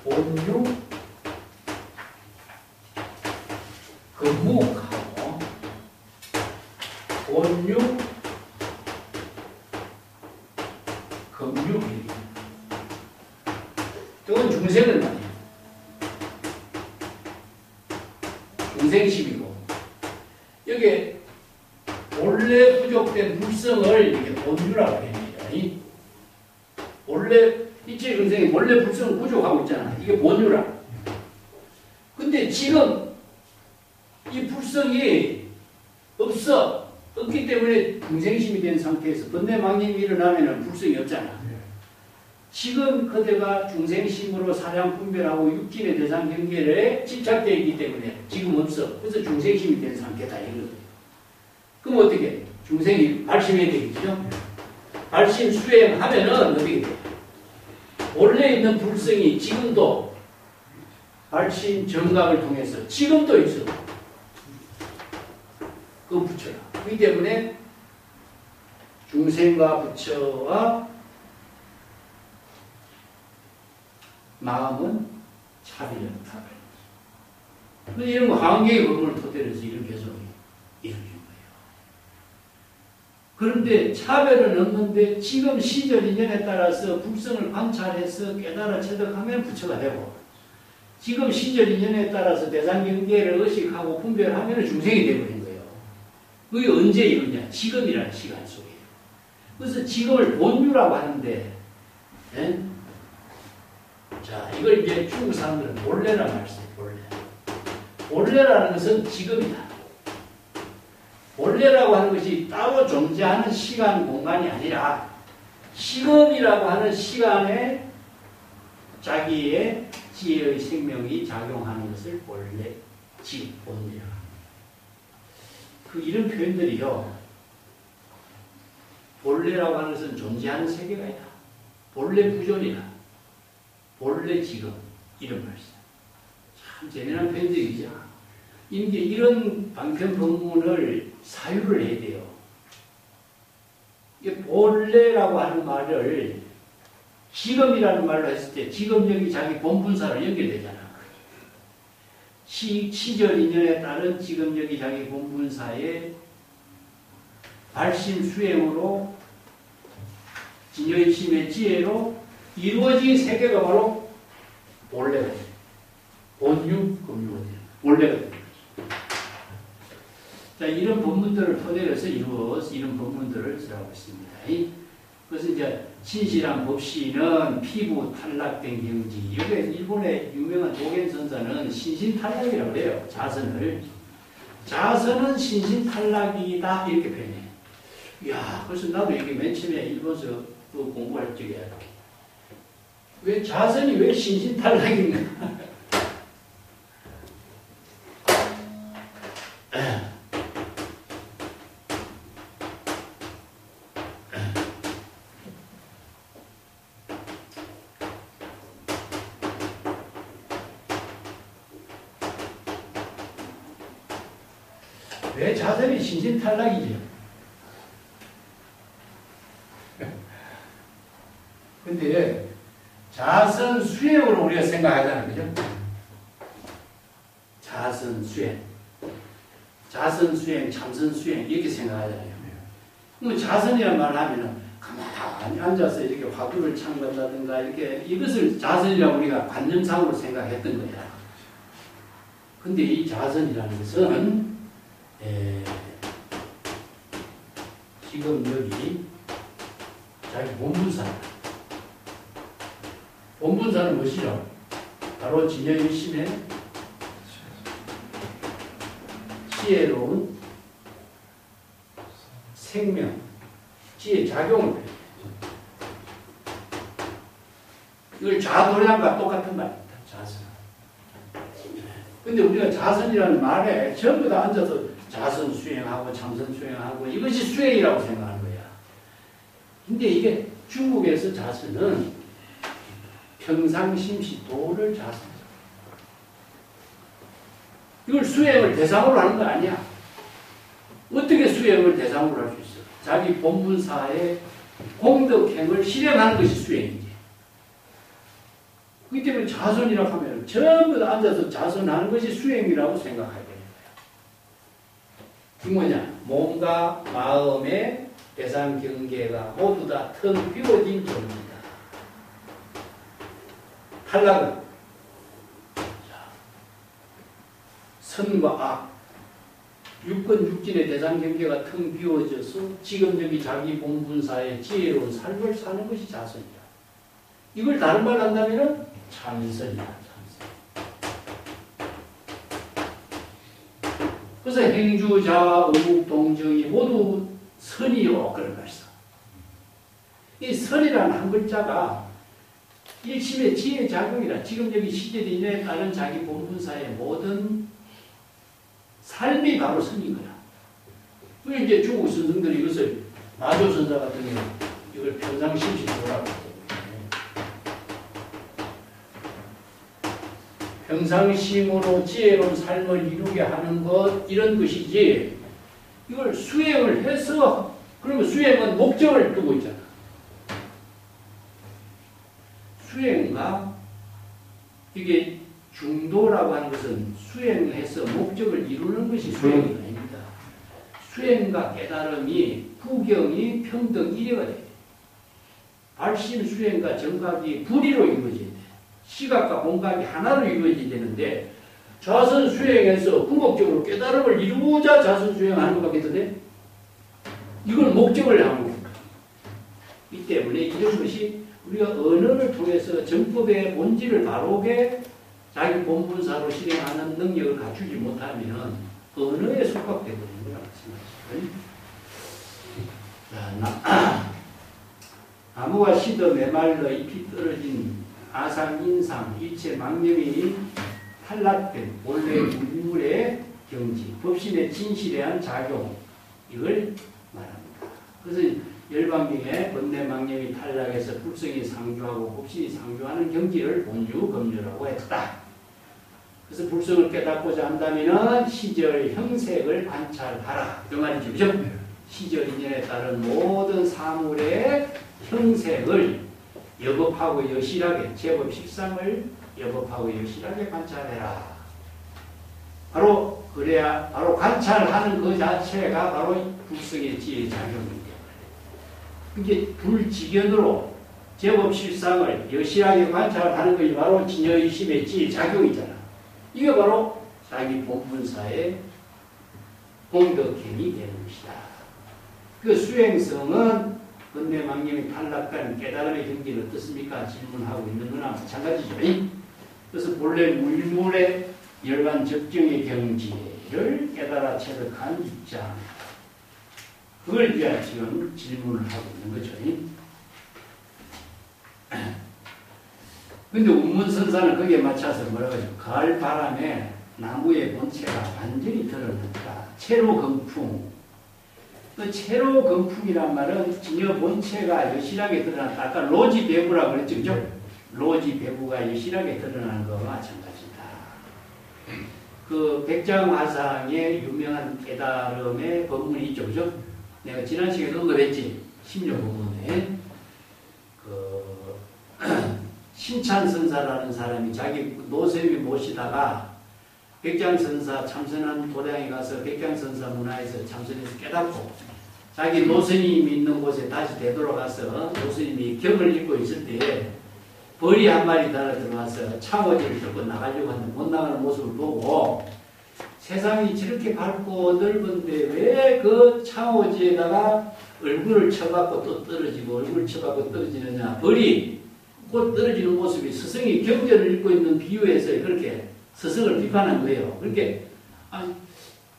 본유, 금묵하고 본유, 금유. 이건 중생을 말이에요. 중생심이고 여기에 본래 부족된 불성을 이렇게 본유라고 합니다. 원래 이체 중생이 원래 불성을 부족하고 있잖아. 이게 본유라. 근데 지금 이 불성이 없기 때문에 중생심이 된 상태에서 번뇌망념이 일어나면 불성이 없잖아. 지금 그대가 중생심으로 사량 분별하고 육진의 대상 경계에 집착되어 있기 때문에 지금 없어. 그래서 중생심이 된 상태다. 이거예요. 그럼 어떻게? 중생이 발심해야 되겠죠. 발심 수행하면은 어떻게 돼요? 원래 있는 불성이 지금도 발심 정각을 통해서 지금도 있어. 그 부처라. 그렇기 때문에 중생과 부처와 마음은 차별이다. 이런 환경의 법문을 토대로 해서 이런 개성이 이루어진 거예요. 그런데 차별은 없는데 지금 시절 인연에 따라서 불성을 관찰해서 깨달아 체득하면 부처가 되고, 지금 시절 인연에 따라서 대상경계를 의식하고 분별하면 중생이 되어버린 거예요. 그게 언제 이루냐? 지금이라는 시간 속에. 그래서 지금을 본유라고 하는데, 예? 자, 이걸 이제 중국 사람들은 본래라고 할 수 있어요. 본래. 본래라는 것은 지금이다. 본래라고 하는 것이 따로 존재하는 시간, 공간이 아니라 지금이라고 하는 시간에 자기의 지혜의 생명이 작용하는 것을 본래, 지금, 본래라고 합니다. 이런 표현들이요. 본래라고 하는 것은 존재하는 세계가 아니다. 본래 부존이다. 본래 지금. 이런 말씀. 참 재미난 표현들이죠. 이제 이런 방편법문을 사유를 해야 돼요. 이게 본래라고 하는 말을 지금이라는 말로 했을 때 지금력이 자기 본분사로 연결되잖아. 시절 인연에 따른 지금력이 자기 본분사의 발심 수행으로 진여심의 지혜로 이루어진 세계가 바로 본래가 돼요. 본유, 금유가 돼요. 본래가 돼요. 자, 이런 법문들을 토대로 해서 이런 법문들을 쓰라고 있습니다. 그래서 이제 신실한 법시는 피부 탈락된 경지. 이게 일본의 유명한 도겐 선사는 신신탈락이라고 그래요. 자선을. 자선은 신신탈락이다. 이렇게 표현해. 이야, 그래서 나도 이게 맨 처음에 일본에서 공부할 적에 왜 자선이 왜 신신탈락인가? 왜 자선이 신신탈락이죠? 근데 자선 수행으로 우리가 생각하잖아요. 그죠? 자선 수행. 자선 수행, 참선 수행 이렇게 생각하잖아요. 그럼 자선이라는 말을 하면은 가만히 앉아서 이렇게 화두를 참건다든가 이렇게 이것을 자선이라고 우리가 관념상으로 생각했던 거야. 근데 이 자선이라는 것은 지금 여기 자기 본분사. 본분사는 무엇이죠? 바로 진여유심의 지혜로운 생명, 지혜 작용을 해요. 이걸 좌도량과 똑같은 말입니다. 자선. 근데 우리가 자선이라는 말에 전부 다 앉아서 자선 수행하고 참선 수행하고 이것이 수행이라고 생각하는 거야. 근데 이게 중국에서 자선은 평상심시 도를 자선. 이걸 수행을 대상으로 하는 거 아니야. 어떻게 수행을 대상으로 할 수 있어? 자기 본분사의 공덕행을 실행하는 것이 수행이지. 그렇기 때문에 자선이라고 하면 전부 다 앉아서 자선하는 것이 수행이라고 생각해야 되는 거야. 이 뭐냐? 몸과 마음의 대상 경계가 모두 다 텅 비워진 존재다. 탈락은 선과 악, 육건 육진의 대상 경계가 텅 비워져서 지금 여기 자기 본분사의 지혜로운 삶을 사는 것이 자선이다. 이걸 다른 말로 한다면 참선이다. 참선. 그래서 행주자, 의묵동정이 모두 선이요 그런 말씀. 이 선이라는 한 글자가 일심의 지혜 작용이라 지금 여기 시절 인연에 따른 자기 본분사의 모든 삶이 바로 선인 거야. 이제 중국 선생들이 이것을 마조선사 같은 경우 이걸 평상심식이라고 합니다. 평상심으로 지혜로운 삶을 이루게 하는 것 이런 것이지 이걸 수행을 해서 그러면 수행은 목적을 두고 있잖아. 수행과 이게 중도라고 하는 것은 수행해서 목적을 이루는 것이 수행이 아닙니다. 수행과 깨달음이 구경이 평등 일회가 돼요. 발심 수행과 정각이 분리로 이루어져야 돼. 시각과 공각이 하나로 이루어져야 되는데 자선 수행에서 궁극적으로 깨달음을 이루고자 자선 수행하는 것 같겠던데 이걸 목적을 하는 겁니다. 이 때문에 이런 것이 우리가 언어를 통해서 정법의 본질을 바로게 자기 본분사로 실행하는 능력을 갖추지 못하면 언어에 속박되버리는 거라 마찬가지죠. 나무가 시더 메말라 잎이 떨어진 아상, 인상, 일체 망념이 탈락된 원래 물물의 경지, 법신의 진실에 한 작용 이걸 말합니다. 그래서 열반경에 번뇌 망념이 탈락해서 불성이 상주하고 법신이 상주하는 경지를 본주 검료라고 했다. 그래서 불성을 깨닫고자 한다면 시절 형색을 관찰하라. 그 말이죠. 그죠? 시절 인연에 따른 모든 사물의 형색을 여법하고 여실하게 제법 식상을 여법하고 여실하게 관찰해라. 바로 그래야 바로 관찰하는 그 자체가 바로 불성의 지혜의 작용입니다. 이게 불지견으로 제법 실상을 여실하게 관찰하는 것이 바로 진여의심의 지혜의 작용이잖아. 이게 바로 자기 본분사의 공덕행이 되는 것이다. 그 수행성은 번뇌 망념이 탈락한 깨달음의 경지는 어떻습니까? 질문하고 있는 거나 마찬가지죠. 그래서 본래 물물의 열반 적정의 경지를 깨달아 체득한 입장. 그걸 위해 지금 질문을 하고 있는 거죠. 근데 운문선사는 거기에 맞춰서 뭐라고 하죠? 가을 바람에 나무의 본체가 완전히 드러났다. 채로건풍. 그 채로건풍이란 말은 진여 본체가 여실하게 드러났다. 아까 로지 배부라고 그랬죠. 그죠? 로지 배부가 여실하게 드러나는 거와 마찬가지다. 그 백장화상의 유명한 깨달음의 법문이 있죠. 그죠? 내가 지난 시간에 언급했지. 심려 법문에. 신찬선사라는 사람이 자기 노선이 모시다가 백장선사 참선한 도량에 가서 백장선사 문화에서 참선해서 깨닫고 자기 노선님이 있는 곳에 다시 되돌아가서 노선님이 경을 읽고 있을 때에 벌이 한 마리 달아 들어와서 창호지를 들고 나가려고 하는데 못 나가는 모습을 보고 세상이 저렇게 밝고 넓은데 왜 그 창호지에다가 얼굴을 쳐갖고 또 떨어지고 얼굴을 쳐갖고 떨어지느냐. 벌이 곧 떨어지는 모습이 스승이 경전을 읽고 있는 비유에서 그렇게 스승을 비판한 거예요. 그렇게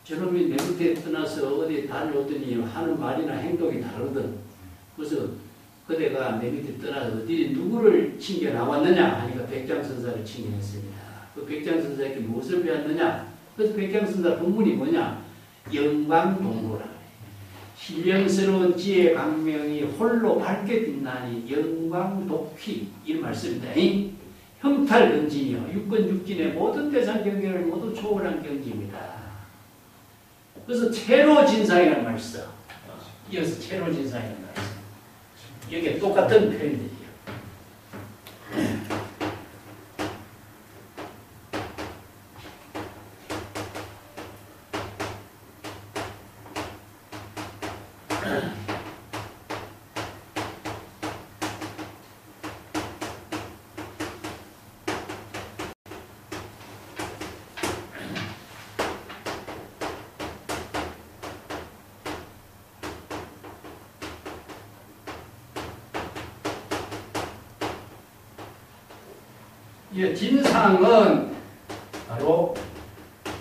저놈이 내 밑에 떠나서 어디 다녀오더니 하는 말이나 행동이 다르거든. 그래서 그대가 내 밑에 떠나서 어디 누구를 칭겨 나왔느냐 하니까 백장선사를 칭겨냈습니다. 그 백장선사에게 무엇을 배웠느냐. 그래서 백장선사 본문이 뭐냐. 영광동로라. 신령스러운 지혜 강명이 홀로 밝게 빛나니 영광독휘 이런 말씀입니다. 형탈근진이요. 육근육진의 모든 대상 경계를 모두 초월한 경지입니다. 그래서 채로진상이라는 말을 써. 이어서 채로진상이라는 말을 써. 여기에 똑같은 표현들이에요. 이 진상은 바로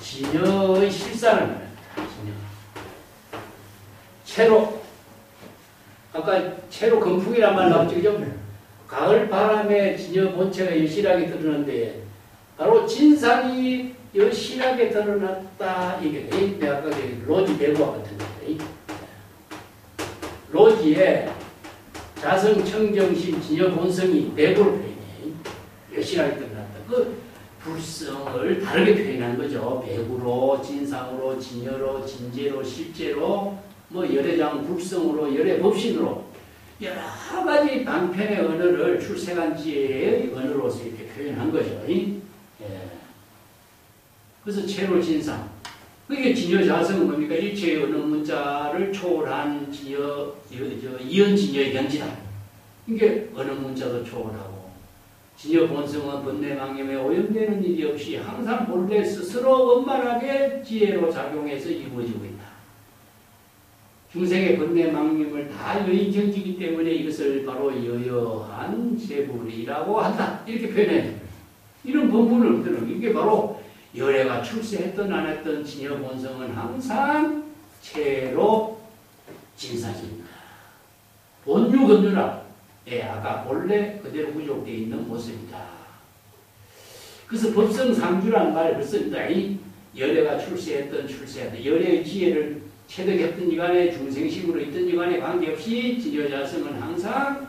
진여의 실상을 말합니다. 채로 아까 채로 건풍이란 말 나왔죠. 그죠? 가을 바람에 진여 본체가 여실하게 드러났는데 바로 진상이 여실하게 드러났다. 이게 내가 아까 로지 배구와 같은 거예요. 로지에 자성, 청정심, 진여, 본성이 배고를 표현해. 열실하게 끝났다. 그 불성을 다르게 표현한 거죠. 배구로, 진상으로, 진여로, 진재로, 실제로, 뭐 열애장 불성으로, 열애법신으로 여러 가지 방편의 언어를 출생한 지혜의 언어로서 이렇게 표현한 거죠. 예. 그래서 체로 진상. 그게 진여 자성은 뭡니까? 일체의 어느 문자를 초월한 이언 진여의 경지다. 이게 어느 문자도 초월하고, 진여 본성은 번뇌망념에 오염되는 일이 없이 항상 본래 스스로 원만하게 지혜로 작용해서 이루어지고 있다. 중생의 번뇌망념을 다 여의 경지이기 때문에 이것을 바로 여여한 세불이라고 한다. 이렇게 표현해요. 이런 본문을 들으면 이게 바로 열애가 출세했던 안 했던 진여 본성은 항상 체로 진사진다. 본유건유라. 아까 본래 그대로 구족되어 있는 모습이다. 그래서 법성상주라는 말을 벌써 있다. 열애가 출세했던 열애의 지혜를 체득했든지 간에 중생식으로 있든지 간에 관계없이 진여자성은 항상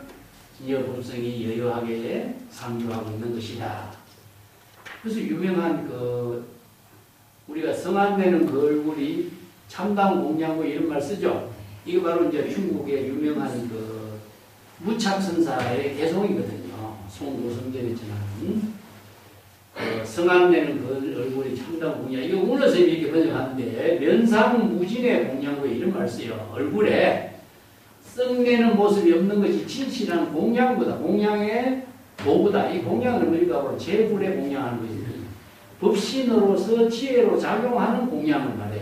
진여 본성이 여여하게 상주하고 있는 것이다. 그래서 유명한 우리가 성안내는 그 얼굴이 참담 공양고 이런 말 쓰죠. 이거 바로 이제 중국의 유명한 무착선사의 개송이거든요. 송도성전에 전하는 성안내는 그 얼굴이 참담 공양. 이거 오늘 선생님이 이렇게 번역하는데 면상무진의 공양고에 이런 말 써요. 얼굴에 썩내는 모습이 없는 것이 진실한 공양보다 공양의 도구다. 이 공양은 우리가 바로 제불에 공양하는 것이니 법신으로서 지혜로 작용하는 공양을 말해.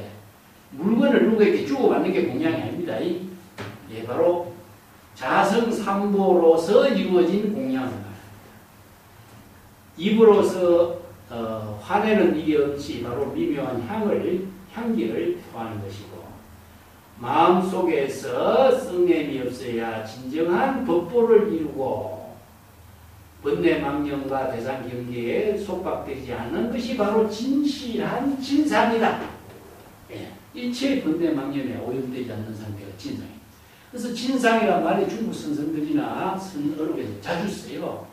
물건을 누구에게 주고받는 게 공양이 아닙니다. 바로 자성삼보로서 이루어진 공양을 말합니다. 입으로서 화내는 일이 없이 바로 미묘한 향기를 표하는 것이고, 마음속에서 썩냄이 없어야 진정한 법보를 이루고 번뇌망념과 대상경계에 속박되지 않는 것이 바로 진실한 진상이다. 일체의 번뇌망념에 오염되지 않는 상태가 진상이다. 그래서 진상이란 말이 중국 선성들이나 선어록에서 자주 써요.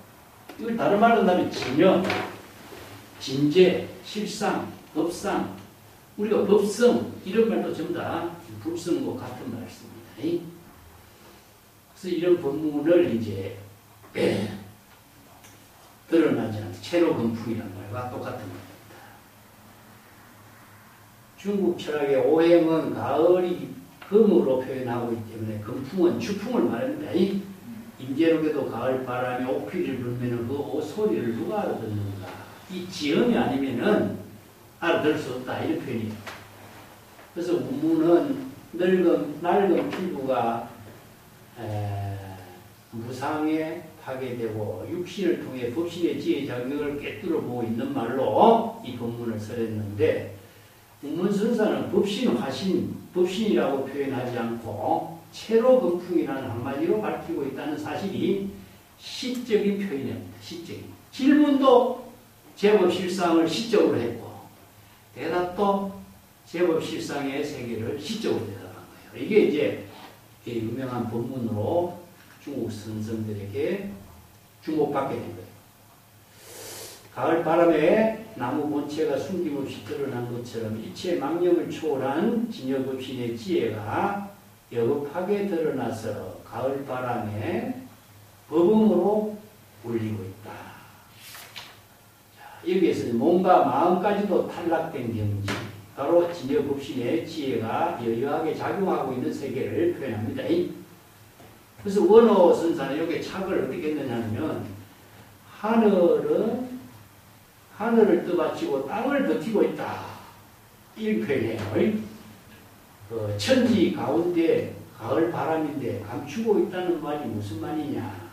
이걸 다른 말로 한다면 진여, 진재, 실상, 법상, 우리가 법성 이런 말도 전부 다 불성과 같은 말을 씁니다. 그래서 이런 법문을 이제 드러나지 않는 체로건풍이라는 말과 똑같은 말입니다. 중국 철학의 오행은 가을이 금으로 표현하고 있기 때문에 건풍은 추풍을 말합니다. 임재록에도 가을 바람이 옥피를 불면 그 소리를 누가 알아듣는가? 이 지음이 아니면은 알아들 수 없다. 이런 표현이에요. 그래서 우문은 낡은 피부가 무상에 파괴되고 육신을 통해 법신의 지혜 작용을 꿰뚫어 보고 있는 말로 이 본문을 설했는데, 우문선사는 법신, 화신, 법신이라고 표현하지 않고 체로건풍이라는 한마디로 밝히고 있다는 사실이 시적인 표현입니다. 시적인. 질문도 제법 실상을 시적으로 했고, 대답도 제법 실상의 세계를 시적으로 대답한 거예요. 이게 이제 유명한 본문으로 중국 선성들에게 주목받게 된 거예요. 가을 바람에 나무 본체가 숨김없이 드러난 것처럼 일체 망념을 초월한 진여법신의 지혜가 여급하게 드러나서 가을 바람에 법음으로 울리고 있다. 자, 여기에서 몸과 마음까지도 탈락된 경지, 바로 진여법신의 지혜가 여유하게 작용하고 있는 세계를 표현합니다. 그래서 원어 선사는 여기에 착을 어떻게 했느냐면, 하늘을 떠받치고 땅을 버티고 있다. 이렇게 표현해요. 천지 가운데 가을 바람인데 감추고 있다는 말이 무슨 말이냐.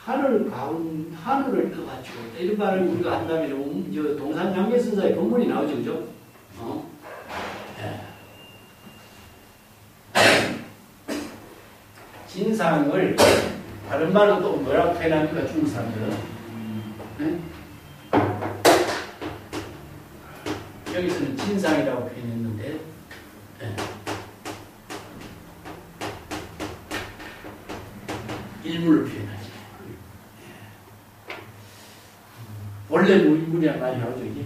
하늘을 떠받치고 있다. 이런 말을 우리가 한다면 동산양계선사의 본문이 나오죠. 그죠? 진상을 다른 말로 또 뭐라고 표현합니까? 중국 사람들은. 네? 여기서는 진상이라고 표현했는데, 원래 무일물이란 말이 나오죠. 이게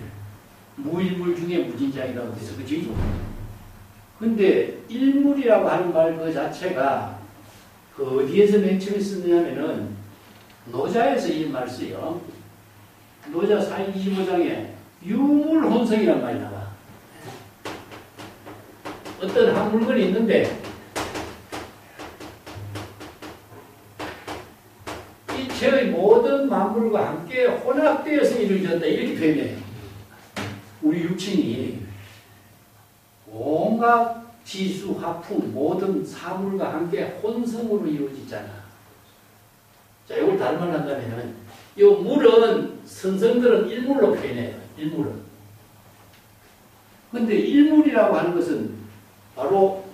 무일물 중에 무진장이라고 해서 그죠? 근데 일물이라고 하는 말 그 자체가 그 어디에서 맨 처음에 쓰느냐면은 노자에서 이 말 써요. 노자 425장에 유물혼성이란 말이 나와. 어떤 한 물건이 있는데 이체의 모든 만물과 함께 혼합되어서 이루어졌다 이렇게 표현해요. 우리 육신이 온갖 지수, 화풍, 모든 사물과 함께 혼성으로 이루어지잖아. 자, 이걸 다른 말로 한다면, 이 물은, 선성들은 일물로 표현해요. 일물은. 근데 일물이라고 하는 것은 바로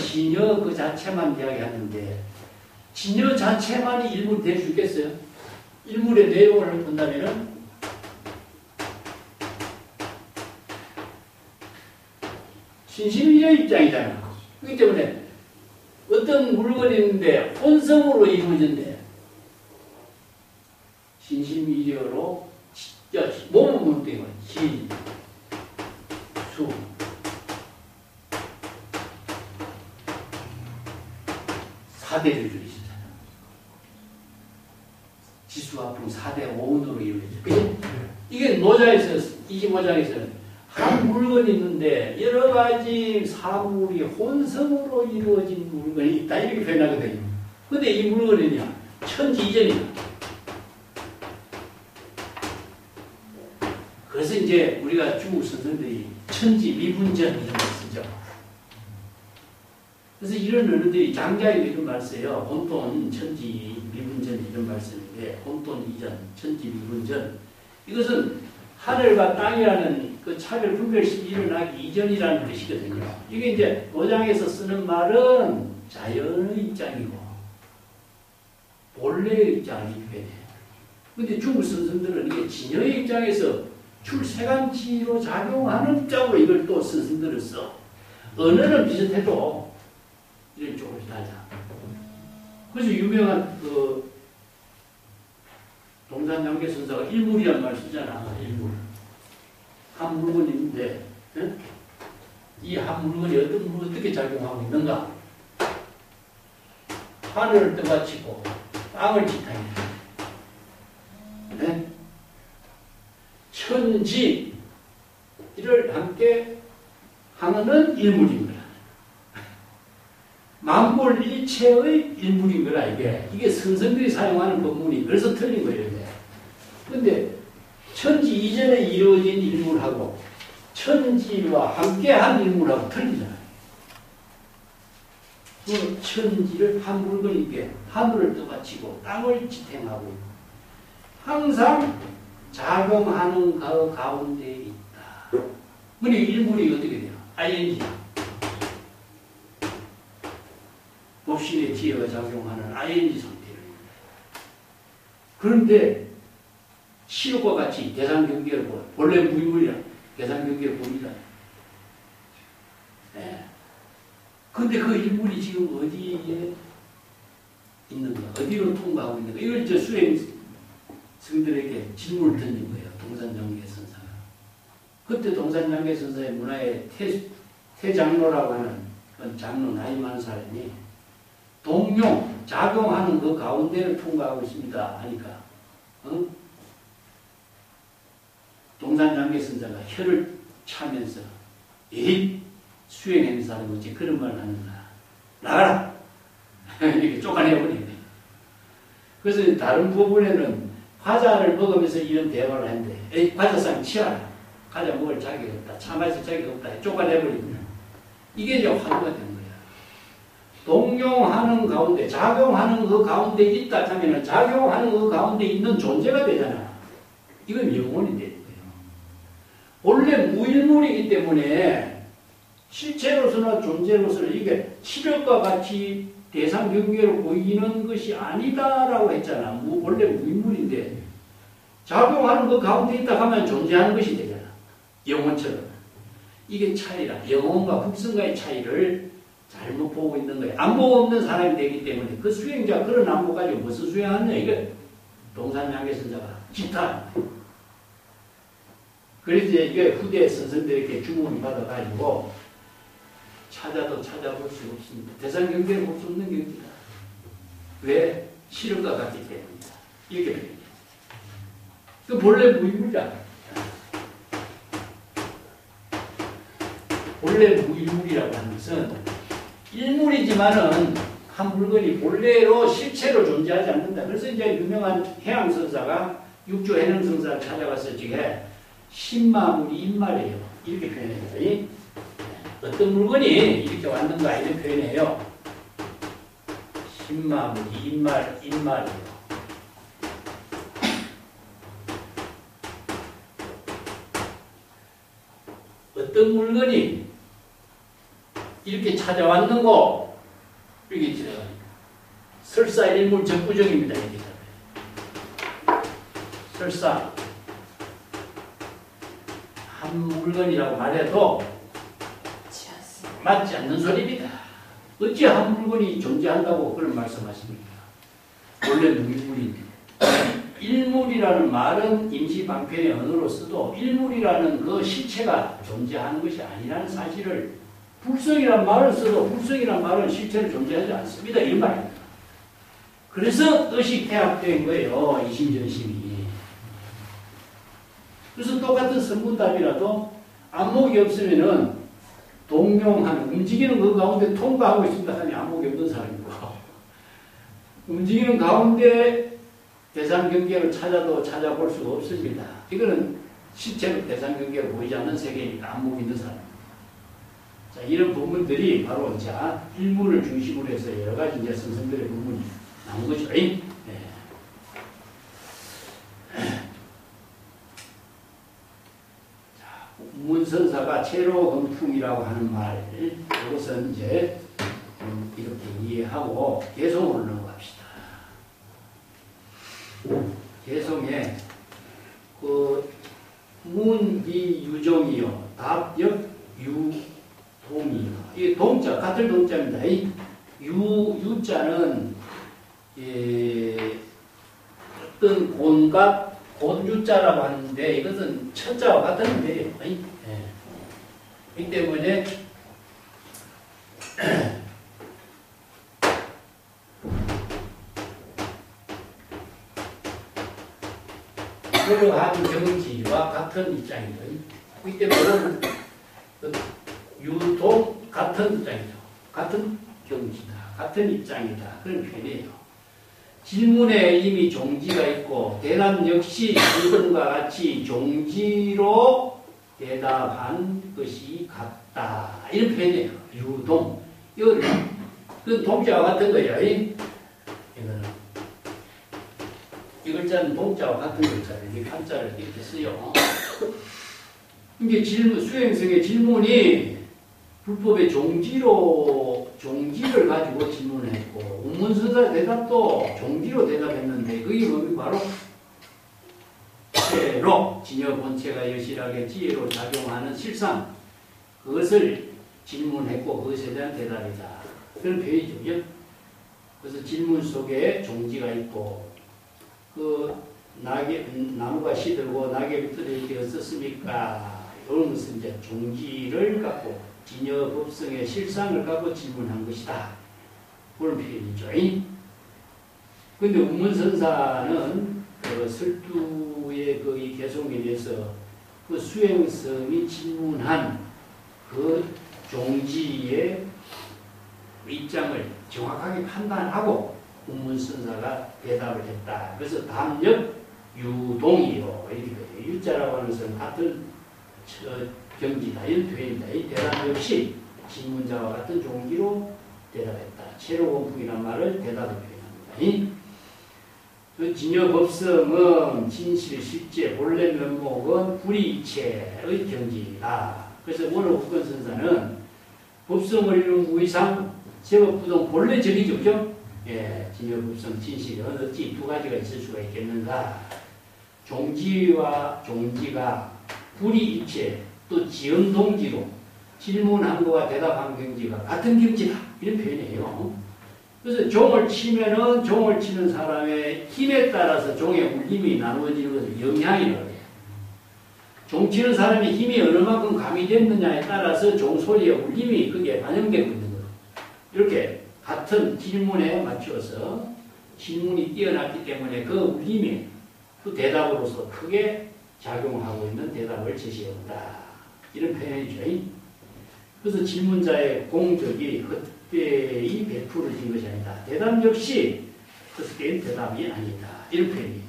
진여 그 자체만 이야기하는데, 진여 자체만이 일물이 될 수 있겠어요? 일물의 내용을 본다면은, 신심이의 입장이잖아. 그렇기 때문에 어떤 물건이 있는데 혼성으로 이루어진대. 신심이려로 몸은 되고 진, 수, 사대를 줄이시잖아. 지수화풍 4대 5운으로 이루어지죠. 그치? 이게 노자에서 25장에서는 한 물건이 있는데 여러 가지 사물이 혼성으로 이루어진 물건이 있다 이렇게 표현하거든요. 근데 이 물건이냐? 천지 이전이야. 그래서 이제 우리가 중국 선생들이 천지 미분전 이런 말 쓰죠. 그래서 이런 어른들이 장자에도 이런 말 써요. 혼돈 천지 미분전 이런 말 쓰는데 혼돈 이전 천지 미분전 이것은 하늘과 땅이라는 그 차별 분별식이 일어나기 이전이라는 뜻이거든요. 이게 이제 노장에서 쓰는 말은 자연의 입장이고 본래의 입장이 표현해요. 근데 중국 선생들은 이게 진여의 입장에서 출세간지로 작용하는 입장으로 이걸 또 선생들을 써. 언어는 비슷해도 이런 조금씩 달라. 그래서 유명한 그 동산양계 선사가 일물이란 말 쓰잖아. 일물. 한 물건이 있는데 이 한 물건이 어떻게 작용하고 있는가? 하늘을 떠받치고 땅을 지탱해. 네? 천지를 함께 하는 일물입니다. 만물 일체의 일물인 거라 이게 선생들이 사용하는 법문이 그래서 틀린 거예요. 그런데 천지 이전에 이루어진 일물하고 천지와 함께한 일물하고 틀리잖아요. 그 천지를 한 물건이게 하늘을 떠받치고 땅을 지탱하고 항상 작용하는 그 가운데 있다. 그러니 일물이 어떻게 돼요? ing. 법신의 지혜가 작용하는 ing 상태를. 그런데 시력과 같이 대상경계를 보여. 본래 무인물이라 대상경계를 봅니다. 네. 근데 그 일물이 지금 어디에 있는가? 어디로 통과하고 있는가? 이걸 저 수행승들에게 질문을 던진 거예요. 동산장계 선사가. 그때 동산장계 선사의 문화에 태장로라고 하는 장로 나이 많은 사람이 동용, 작용하는 그 가운데를 통과하고 있습니다. 하니까 동산장계 선사가 혀를 차면서 에이 수행하는 사람이 어찌 그런 말을 하는가. 나가라! 이렇게 쫓아내버리네. 그래서 다른 부분에는 과자를 먹으면서 이런 대화를 하는데 에이 과자상 치워라. 과자 먹을 자격이 없다. 참아있을 자격이 없다. 쫓아내버리네. 이게 이제 화두가 된 거야. 동용하는 가운데, 작용하는 그 가운데 있다 하면 작용하는 그 가운데 있는 존재가 되잖아. 이건 영혼이 되는 거예요. 원래 무일물이기 때문에 실체로서나 존재로서는 이게 시력과 같이 대상 경계로 보이는 것이 아니다라고 했잖아. 원래 무일물인데 작용하는 그 가운데 있다 하면 존재하는 것이 되잖아. 영혼처럼. 이게 차이라. 영혼과 국성과의 차이를 잘못 보고 있는 거예요. 안보 없는 사람이 되기 때문에 그 수행자 그런 안보 가지고 무슨 수행하느냐 이게 동산양계 선사가 기타. 그래서 이게 후대 선생들에게 주문을 받아가지고 찾아도 찾아볼 수 없습니다. 대상경계를 볼 수 없는 경지다. 왜? 실험과 같기 때문이다. 이렇게 표현해요. 그 본래 무일물이다. 본래 무일물이라고 하는 것은 일물이지만은 한 물건이 본래로 실체로 존재하지 않는다. 그래서 이제 유명한 해양선사가 육조 해능선사를 찾아가서 지금 신마물이 인말이에요. 이렇게 표현해요. 어떤 물건이 이렇게 왔는가 이렇게 표현해요. 신마물이 인말이에요. 어떤 물건이 이렇게 찾아왔는고 이렇게 설사 일물 적부정입니다. 이렇게 설사 한 물건이라고 말해도 맞지 않는 소리입니다. 어찌 한 물건이 존재한다고 그런 말씀하십니까? 원래 무일물인데. 일물이라는 말은 임시방편의 언어로서도 일물이라는 그 실체가 존재하는 것이 아니라는 사실을 불성이라는 말을 써도 불성이라는 말은 실체로 존재하지 않습니다. 이런 말입니다. 그래서 뜻이 태합된 거예요. 이심전심이. 그래서 똑같은 성분답이라도 안목이 없으면은 동용하는 움직이는 그 가운데 통과하고 있습니다 하니 안목이 없는 사람이고 움직이는 가운데 대상경계를 찾아도 찾아볼 수가 없습니다. 이거는 실제로 대상경계가 보이지 않는 세계니까 안목이 있는 사람입니다. 자, 이런 부분들이 바로 자 일문을 중심으로 해서 여러 가지 이제 선생들의 부분이 나온 거죠. 네. 문선사가 체로건풍이라고 하는 말, 이것은 이제 이렇게 이해하고 개성으로 넘어갑시다. 개성에 그 문비유종이요, 답역 유동이요. 이 동자 같은 동자입니다. 이 유자는 어떤 곤갑 곤유자라고 하는데 이것은 천자와 같은 의미예요. 이 때문에 그러한 경지와 같은 입장이죠. 이 때문에 유동 같은 입장이죠. 같은 경지다. 같은 입장이다. 그런 표현이에요. 질문에 이미 종지가 있고 대답 역시 질문과 같이 종지로 대답한 것이 같다. 이런 표현이에요. 유동. 이건 동자와 같은 거예요. 이거는. 이 글자는 동자와 같은 글자를 이렇게 한자를 이렇게 써요. 이게 수행성의 질문이 불법의 종지를 가지고 질문을 했고, 운문선사 대답도 종지로 대답했는데, 그게 뭡니까? 바로 체로, 진여 본체가 여실하게 지혜로 작용하는 실상, 그것을 질문했고, 그것에 대한 대답이다. 그런 표현이죠. 그래서 질문 속에 종지가 있고, 나무가 시들고 낙엽이 떨어지게 어떻습니까? 이런 것은 이제 종지를 갖고, 진여 법성의 실상을 갖고 질문한 것이다. 그런 표현이죠. 그런데 운문선사는 그 설두의 이 개성에 대해서 그 수행성이 질문한 그 종지의 입장을 정확하게 판단하고 운문선사가 대답을 했다. 그래서 담역 유동이요. 이렇게 유자라고 하는 것은 같은 경지다. 이런 표현입니다. 이 대답 역시 질문자와 같은 종기로 대답했다. 체로공풍이라는 말을 대답으로 표현합니다. 그 진여법성은 진실, 실제, 본래 면목은 불이체의 경지이다. 그래서 원어국권선사는 법성을 이룬 무이상 제법부동 본래 적이죠. 그죠? 예, 진여법성, 진실은 어찌 두 가지가 있을 수가 있겠는가. 종지와 종지가 불이일체 또 지연동지로 질문한 거와 대답한 경지가 같은 경지다. 이런 표현이에요. 그래서 종을 치면은 종을 치는 사람의 힘에 따라서 종의 울림이 나누어지는 것을 영향이라고 해요. 종 치는 사람의 힘이 어느 만큼 가미됐느냐에 따라서 종 소리의 울림이 그게 반영되고 있는 거예요. 이렇게 같은 질문에 맞추어서 질문이 뛰어났기 때문에 그 울림이 그 대답으로서 크게 작용하고 있는 대답을 제시해온다. 이런 표현이죠. 그래서 질문자의 공적이 헛되이 베풀어진 것이 아니다. 대답 역시 헛된 대답이 아니다. 이런 표현이에요.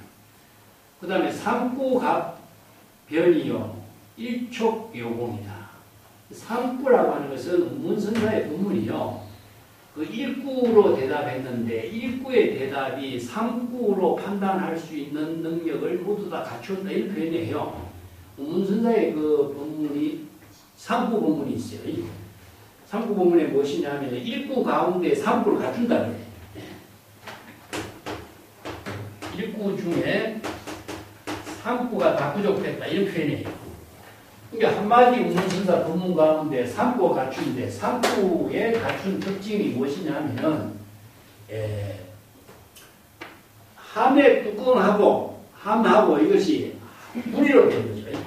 그 다음에 삼구갑변이요 일촉요공이다. 삼구라고 하는 것은 문선사의 본문이요. 그 일구로 대답했는데 일구의 대답이 삼구로 판단할 수 있는 능력을 모두 다 갖춘다. 이런 표현이에요. 문선사의 그 본문이 삼구 본문이 있어요. 삼구 본문에 무엇이냐면 일구 가운데 삼구를 갖춘다는 거예요. 일구 중에 삼구가 다 부족했다. 이런 표현이에요. 그러니까 한마디 문선사 본문 가운데 삼구가 갖춘데 삼구의 갖춘 특징이 무엇이냐면 함의 뚜껑하고 함하고 이것이 분리로 된 거죠.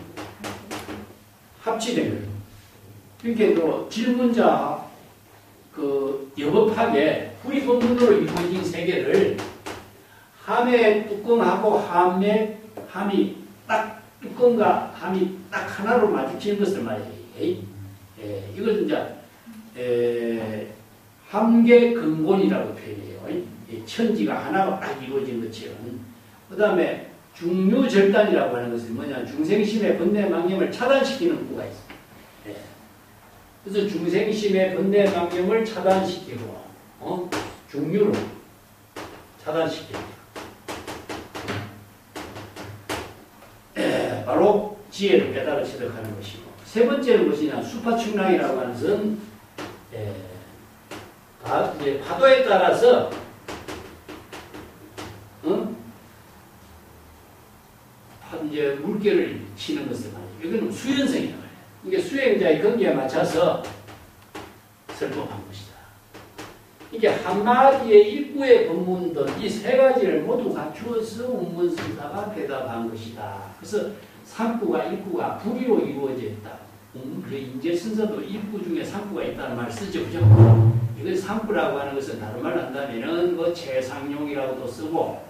합치된 거예요. 그러니까 또 질문자 그 여법학에 불이 본문으로 이루어진 세계를 함의 뚜껑하고 함이 딱 뚜껑과 함이 딱 하나로 마주치는 것을 말해요. 이것은 이제 함계 근본이라고 표현해요. 천지가 하나가 딱 이루어진 것처럼. 그 다음에 중류절단이라고 하는 것은 뭐냐? 중생심의 번뇌망념을 차단시키는 구가 있어요. 그래서 중생심의 번뇌망념을 차단시키고, 중류로 차단시킵니다. 바로 지혜를 깨달아 체득하는 것이고, 세 번째는 무엇이냐? 수파충랑이라고 하는 것은 이제 파도에 따라서 이제 물결을 치는 것을 말이에요. 이거는 수연성이라고 해요. 이게 수행자의 경계에 맞춰서 설법한 것이다. 이게 한마디의 일구의 본문들 이 세 가지를 모두 갖추어서 운문선사가 대답한 것이다. 그래서 삼구가 일구가 불의로 이루어져 있다. 인재선사도 일구 중에 삼구가 있다는 말을 쓰죠. 그죠? 이걸 삼구라고 하는 것은 다른 말로 한다면은 뭐 최상용이라고도 쓰고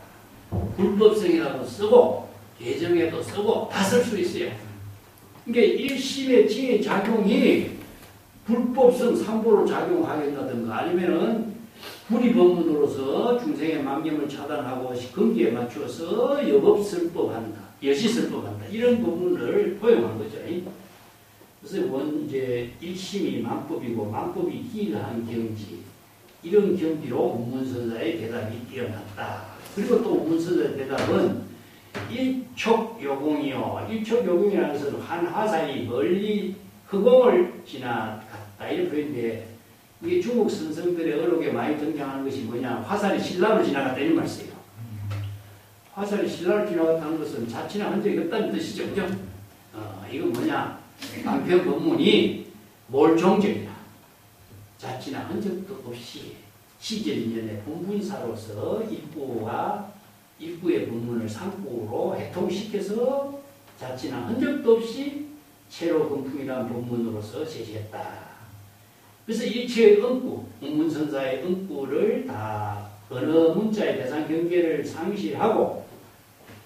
불법성이라고도 쓰고 예정에도 쓰고 다 쓸 수 있어요. 그러니까 일심의 지혜 작용이 불법성 삼보로 작용하겠다든가 아니면은 불의 법문으로서 중생의 망념을 차단하고 근기에 맞추어서 여법설법한다, 여시설법한다 이런 법문을 포용한 거죠. 그래서 이제 일심이 만법이고 만법이 기일한 경지 이런 경지로 운문선사의 대답이 뛰어났다. 그리고 또 운문선사의 대답은 일촉요공이요. 일촉요공이라는 것은 한 화살이 멀리 허공을 지나갔다. 이런 표현인데 이게 중국 선성들의 어록에 많이 등장하는 것이 뭐냐. 화살이 신라로 지나갔다. 이런 말이에요. 화살이 신라로 지나갔다는 것은 자치나 흔적이 없다는 뜻이죠. 그죠? 이건 뭐냐. 방편 법문이 몰종적이다. 자치나 흔적도 없이 시절인연의 본분사로서 입구의 본문을 삼구로 해통시켜서 자치나 흔적도 없이 채로 금풍이라는 본문으로서 제시했다. 그래서 일체의 응구, 운문선사의 응구를 다 어느 문자의 대상 경계를 상실하고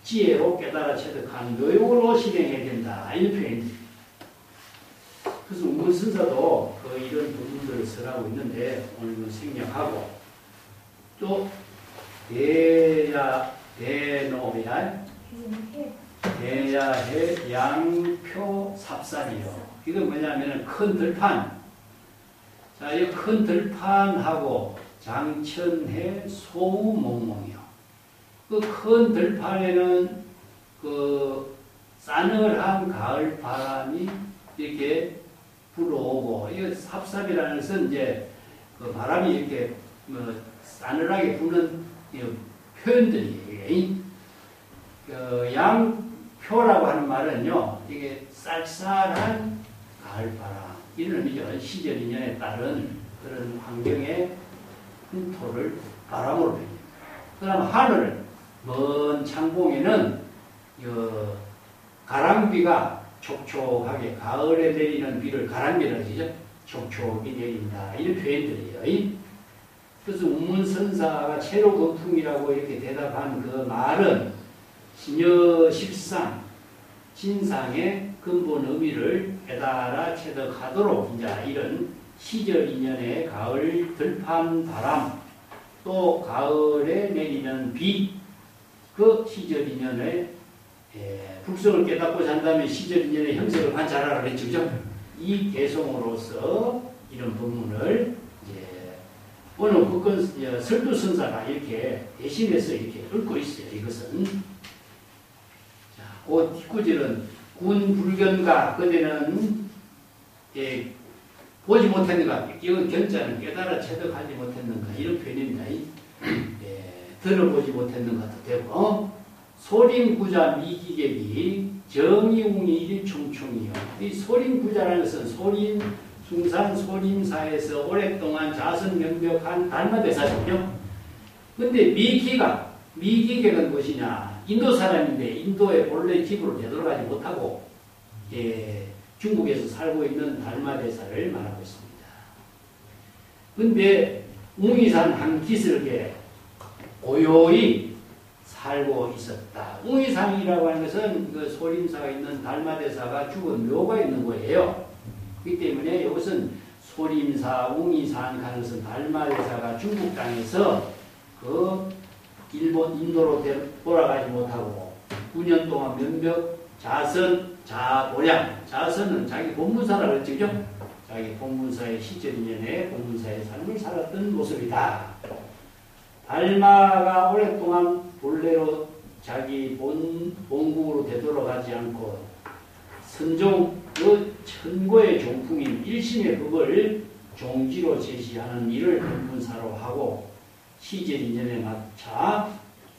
지혜로 깨달아 체득한 묘용으로 실행해야 된다. 이런 표현입니다. 그래서 운문선사도 이런 부분들을 설하고 있는데 오늘은 생략하고 또 대야해 양표 삽산이요. 이건 뭐냐면은 큰 들판. 자, 이 큰 들판하고 장천해 소우몽몽이요. 그 큰 들판에는 그 싸늘한 가을 바람이 이렇게 불어오고, 이 삽삽이라는 것은 이제 그 바람이 이렇게 싸늘하게 부는 표현들이에요. 그 양표라고 하는 말은요, 이게 쌀쌀한 가을 바람, 이런 의미죠. 시절 인연에 따른 그런 환경에 토를 바람으로 베깁니다. 그 다음 하늘, 먼 창봉에는 가랑비가 촉촉하게 가을에 내리는 비를 가랑비라고 하죠. 촉촉이 내린다. 이런 표현들이에요. 그래서 운문선사가 체로거풍이라고 이렇게 대답한 그 말은 신여실상, 진상의 근본 의미를 깨달아 체득하도록 이제 이런 시절 인연의 가을 들판 바람, 또 가을에 내리는 비, 그 시절 인연의 북성을 깨닫고 산 다음에 시절 인연의 형색을 관찰하라 그랬죠. 그죠? 이 개성으로서 이런 법문을 오늘 국건 설두선사가 이렇게 대신해서 이렇게 읽고 있어요. 이것은. 자, 그 뒷구절은 군불견가, 그대는 보지 못했는가, 이건 견자는 깨달아 체득하지 못했는가, 이런 표현입니다. 들어보지 못했는가도 되고, 소림구자 미기객이 정이웅이 일총총이요. 이 소림구자라는 것은 소림, 숭산 소림사에서 오랫동안 자선명백한 달마대사죠. 근데 미기객은 무엇이냐? 인도 사람인데 인도의 본래 집으로 되돌아가지 못하고 중국에서 살고 있는 달마대사를 말하고 있습니다. 근데 웅이산 한 기슭에 고요히 살고 있었다. 웅이산이라고 하는 것은 그 소림사가 있는 달마대사가 죽은 묘가 있는 거예요. 그렇기 때문에 이것은 소림사, 웅이산 가는 것은 달마대사가 중국 땅에서 그 인도로 돌아가지 못하고 9년 동안 몇몇 자선, 자보량, 자선은 자기 본문사라고 했죠. 자기 본문사의 시절인연의 본문사의 삶을 살았던 모습이다. 달마가 오랫동안 본래로 자기 본국으로 되돌아가지 않고 선종, 그 천고의 종풍인 일심의 법을 종지로 제시하는 일을 본문사로 하고 시절인연에 맞춰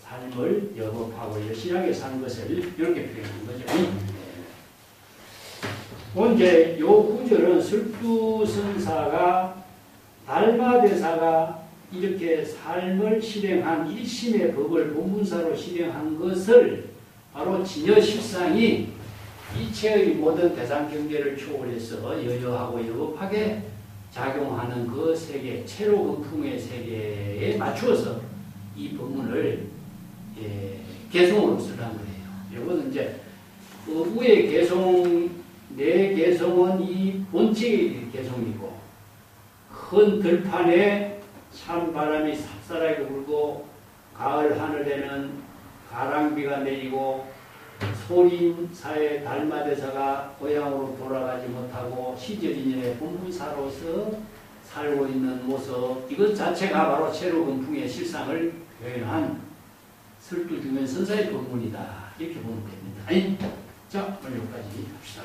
삶을 영업하고 여실하게 사는 것을 이렇게 표현한 거죠. 이제 요 구절은 설두선사가 달마대사가 이렇게 삶을 실행한 일심의 법을 본문사로 실행한 것을 바로 진여실상이 이체의 모든 대상 경계를 초월해서 여여하고 여급하게 작용하는 그 세계, 체로거풍의 세계에 맞추어서 이 법문을 개성으로 쓰라는 거예요. 이것은 이제 그 위의 개성, 내 개성은 이 본체의 개성이고, 큰 들판에 찬바람이 삽살하게 불고 가을 하늘에는 가랑비가 내리고 소림사의 달마대사가 고향으로 돌아가지 못하고 시절인연의 본문사로서 살고 있는 모습, 이것 자체가 바로 체로건풍의 실상을 표현한 설두중현 선사의 법문이다. 이렇게 보면 됩니다. 자, 오늘 여기까지 합시다.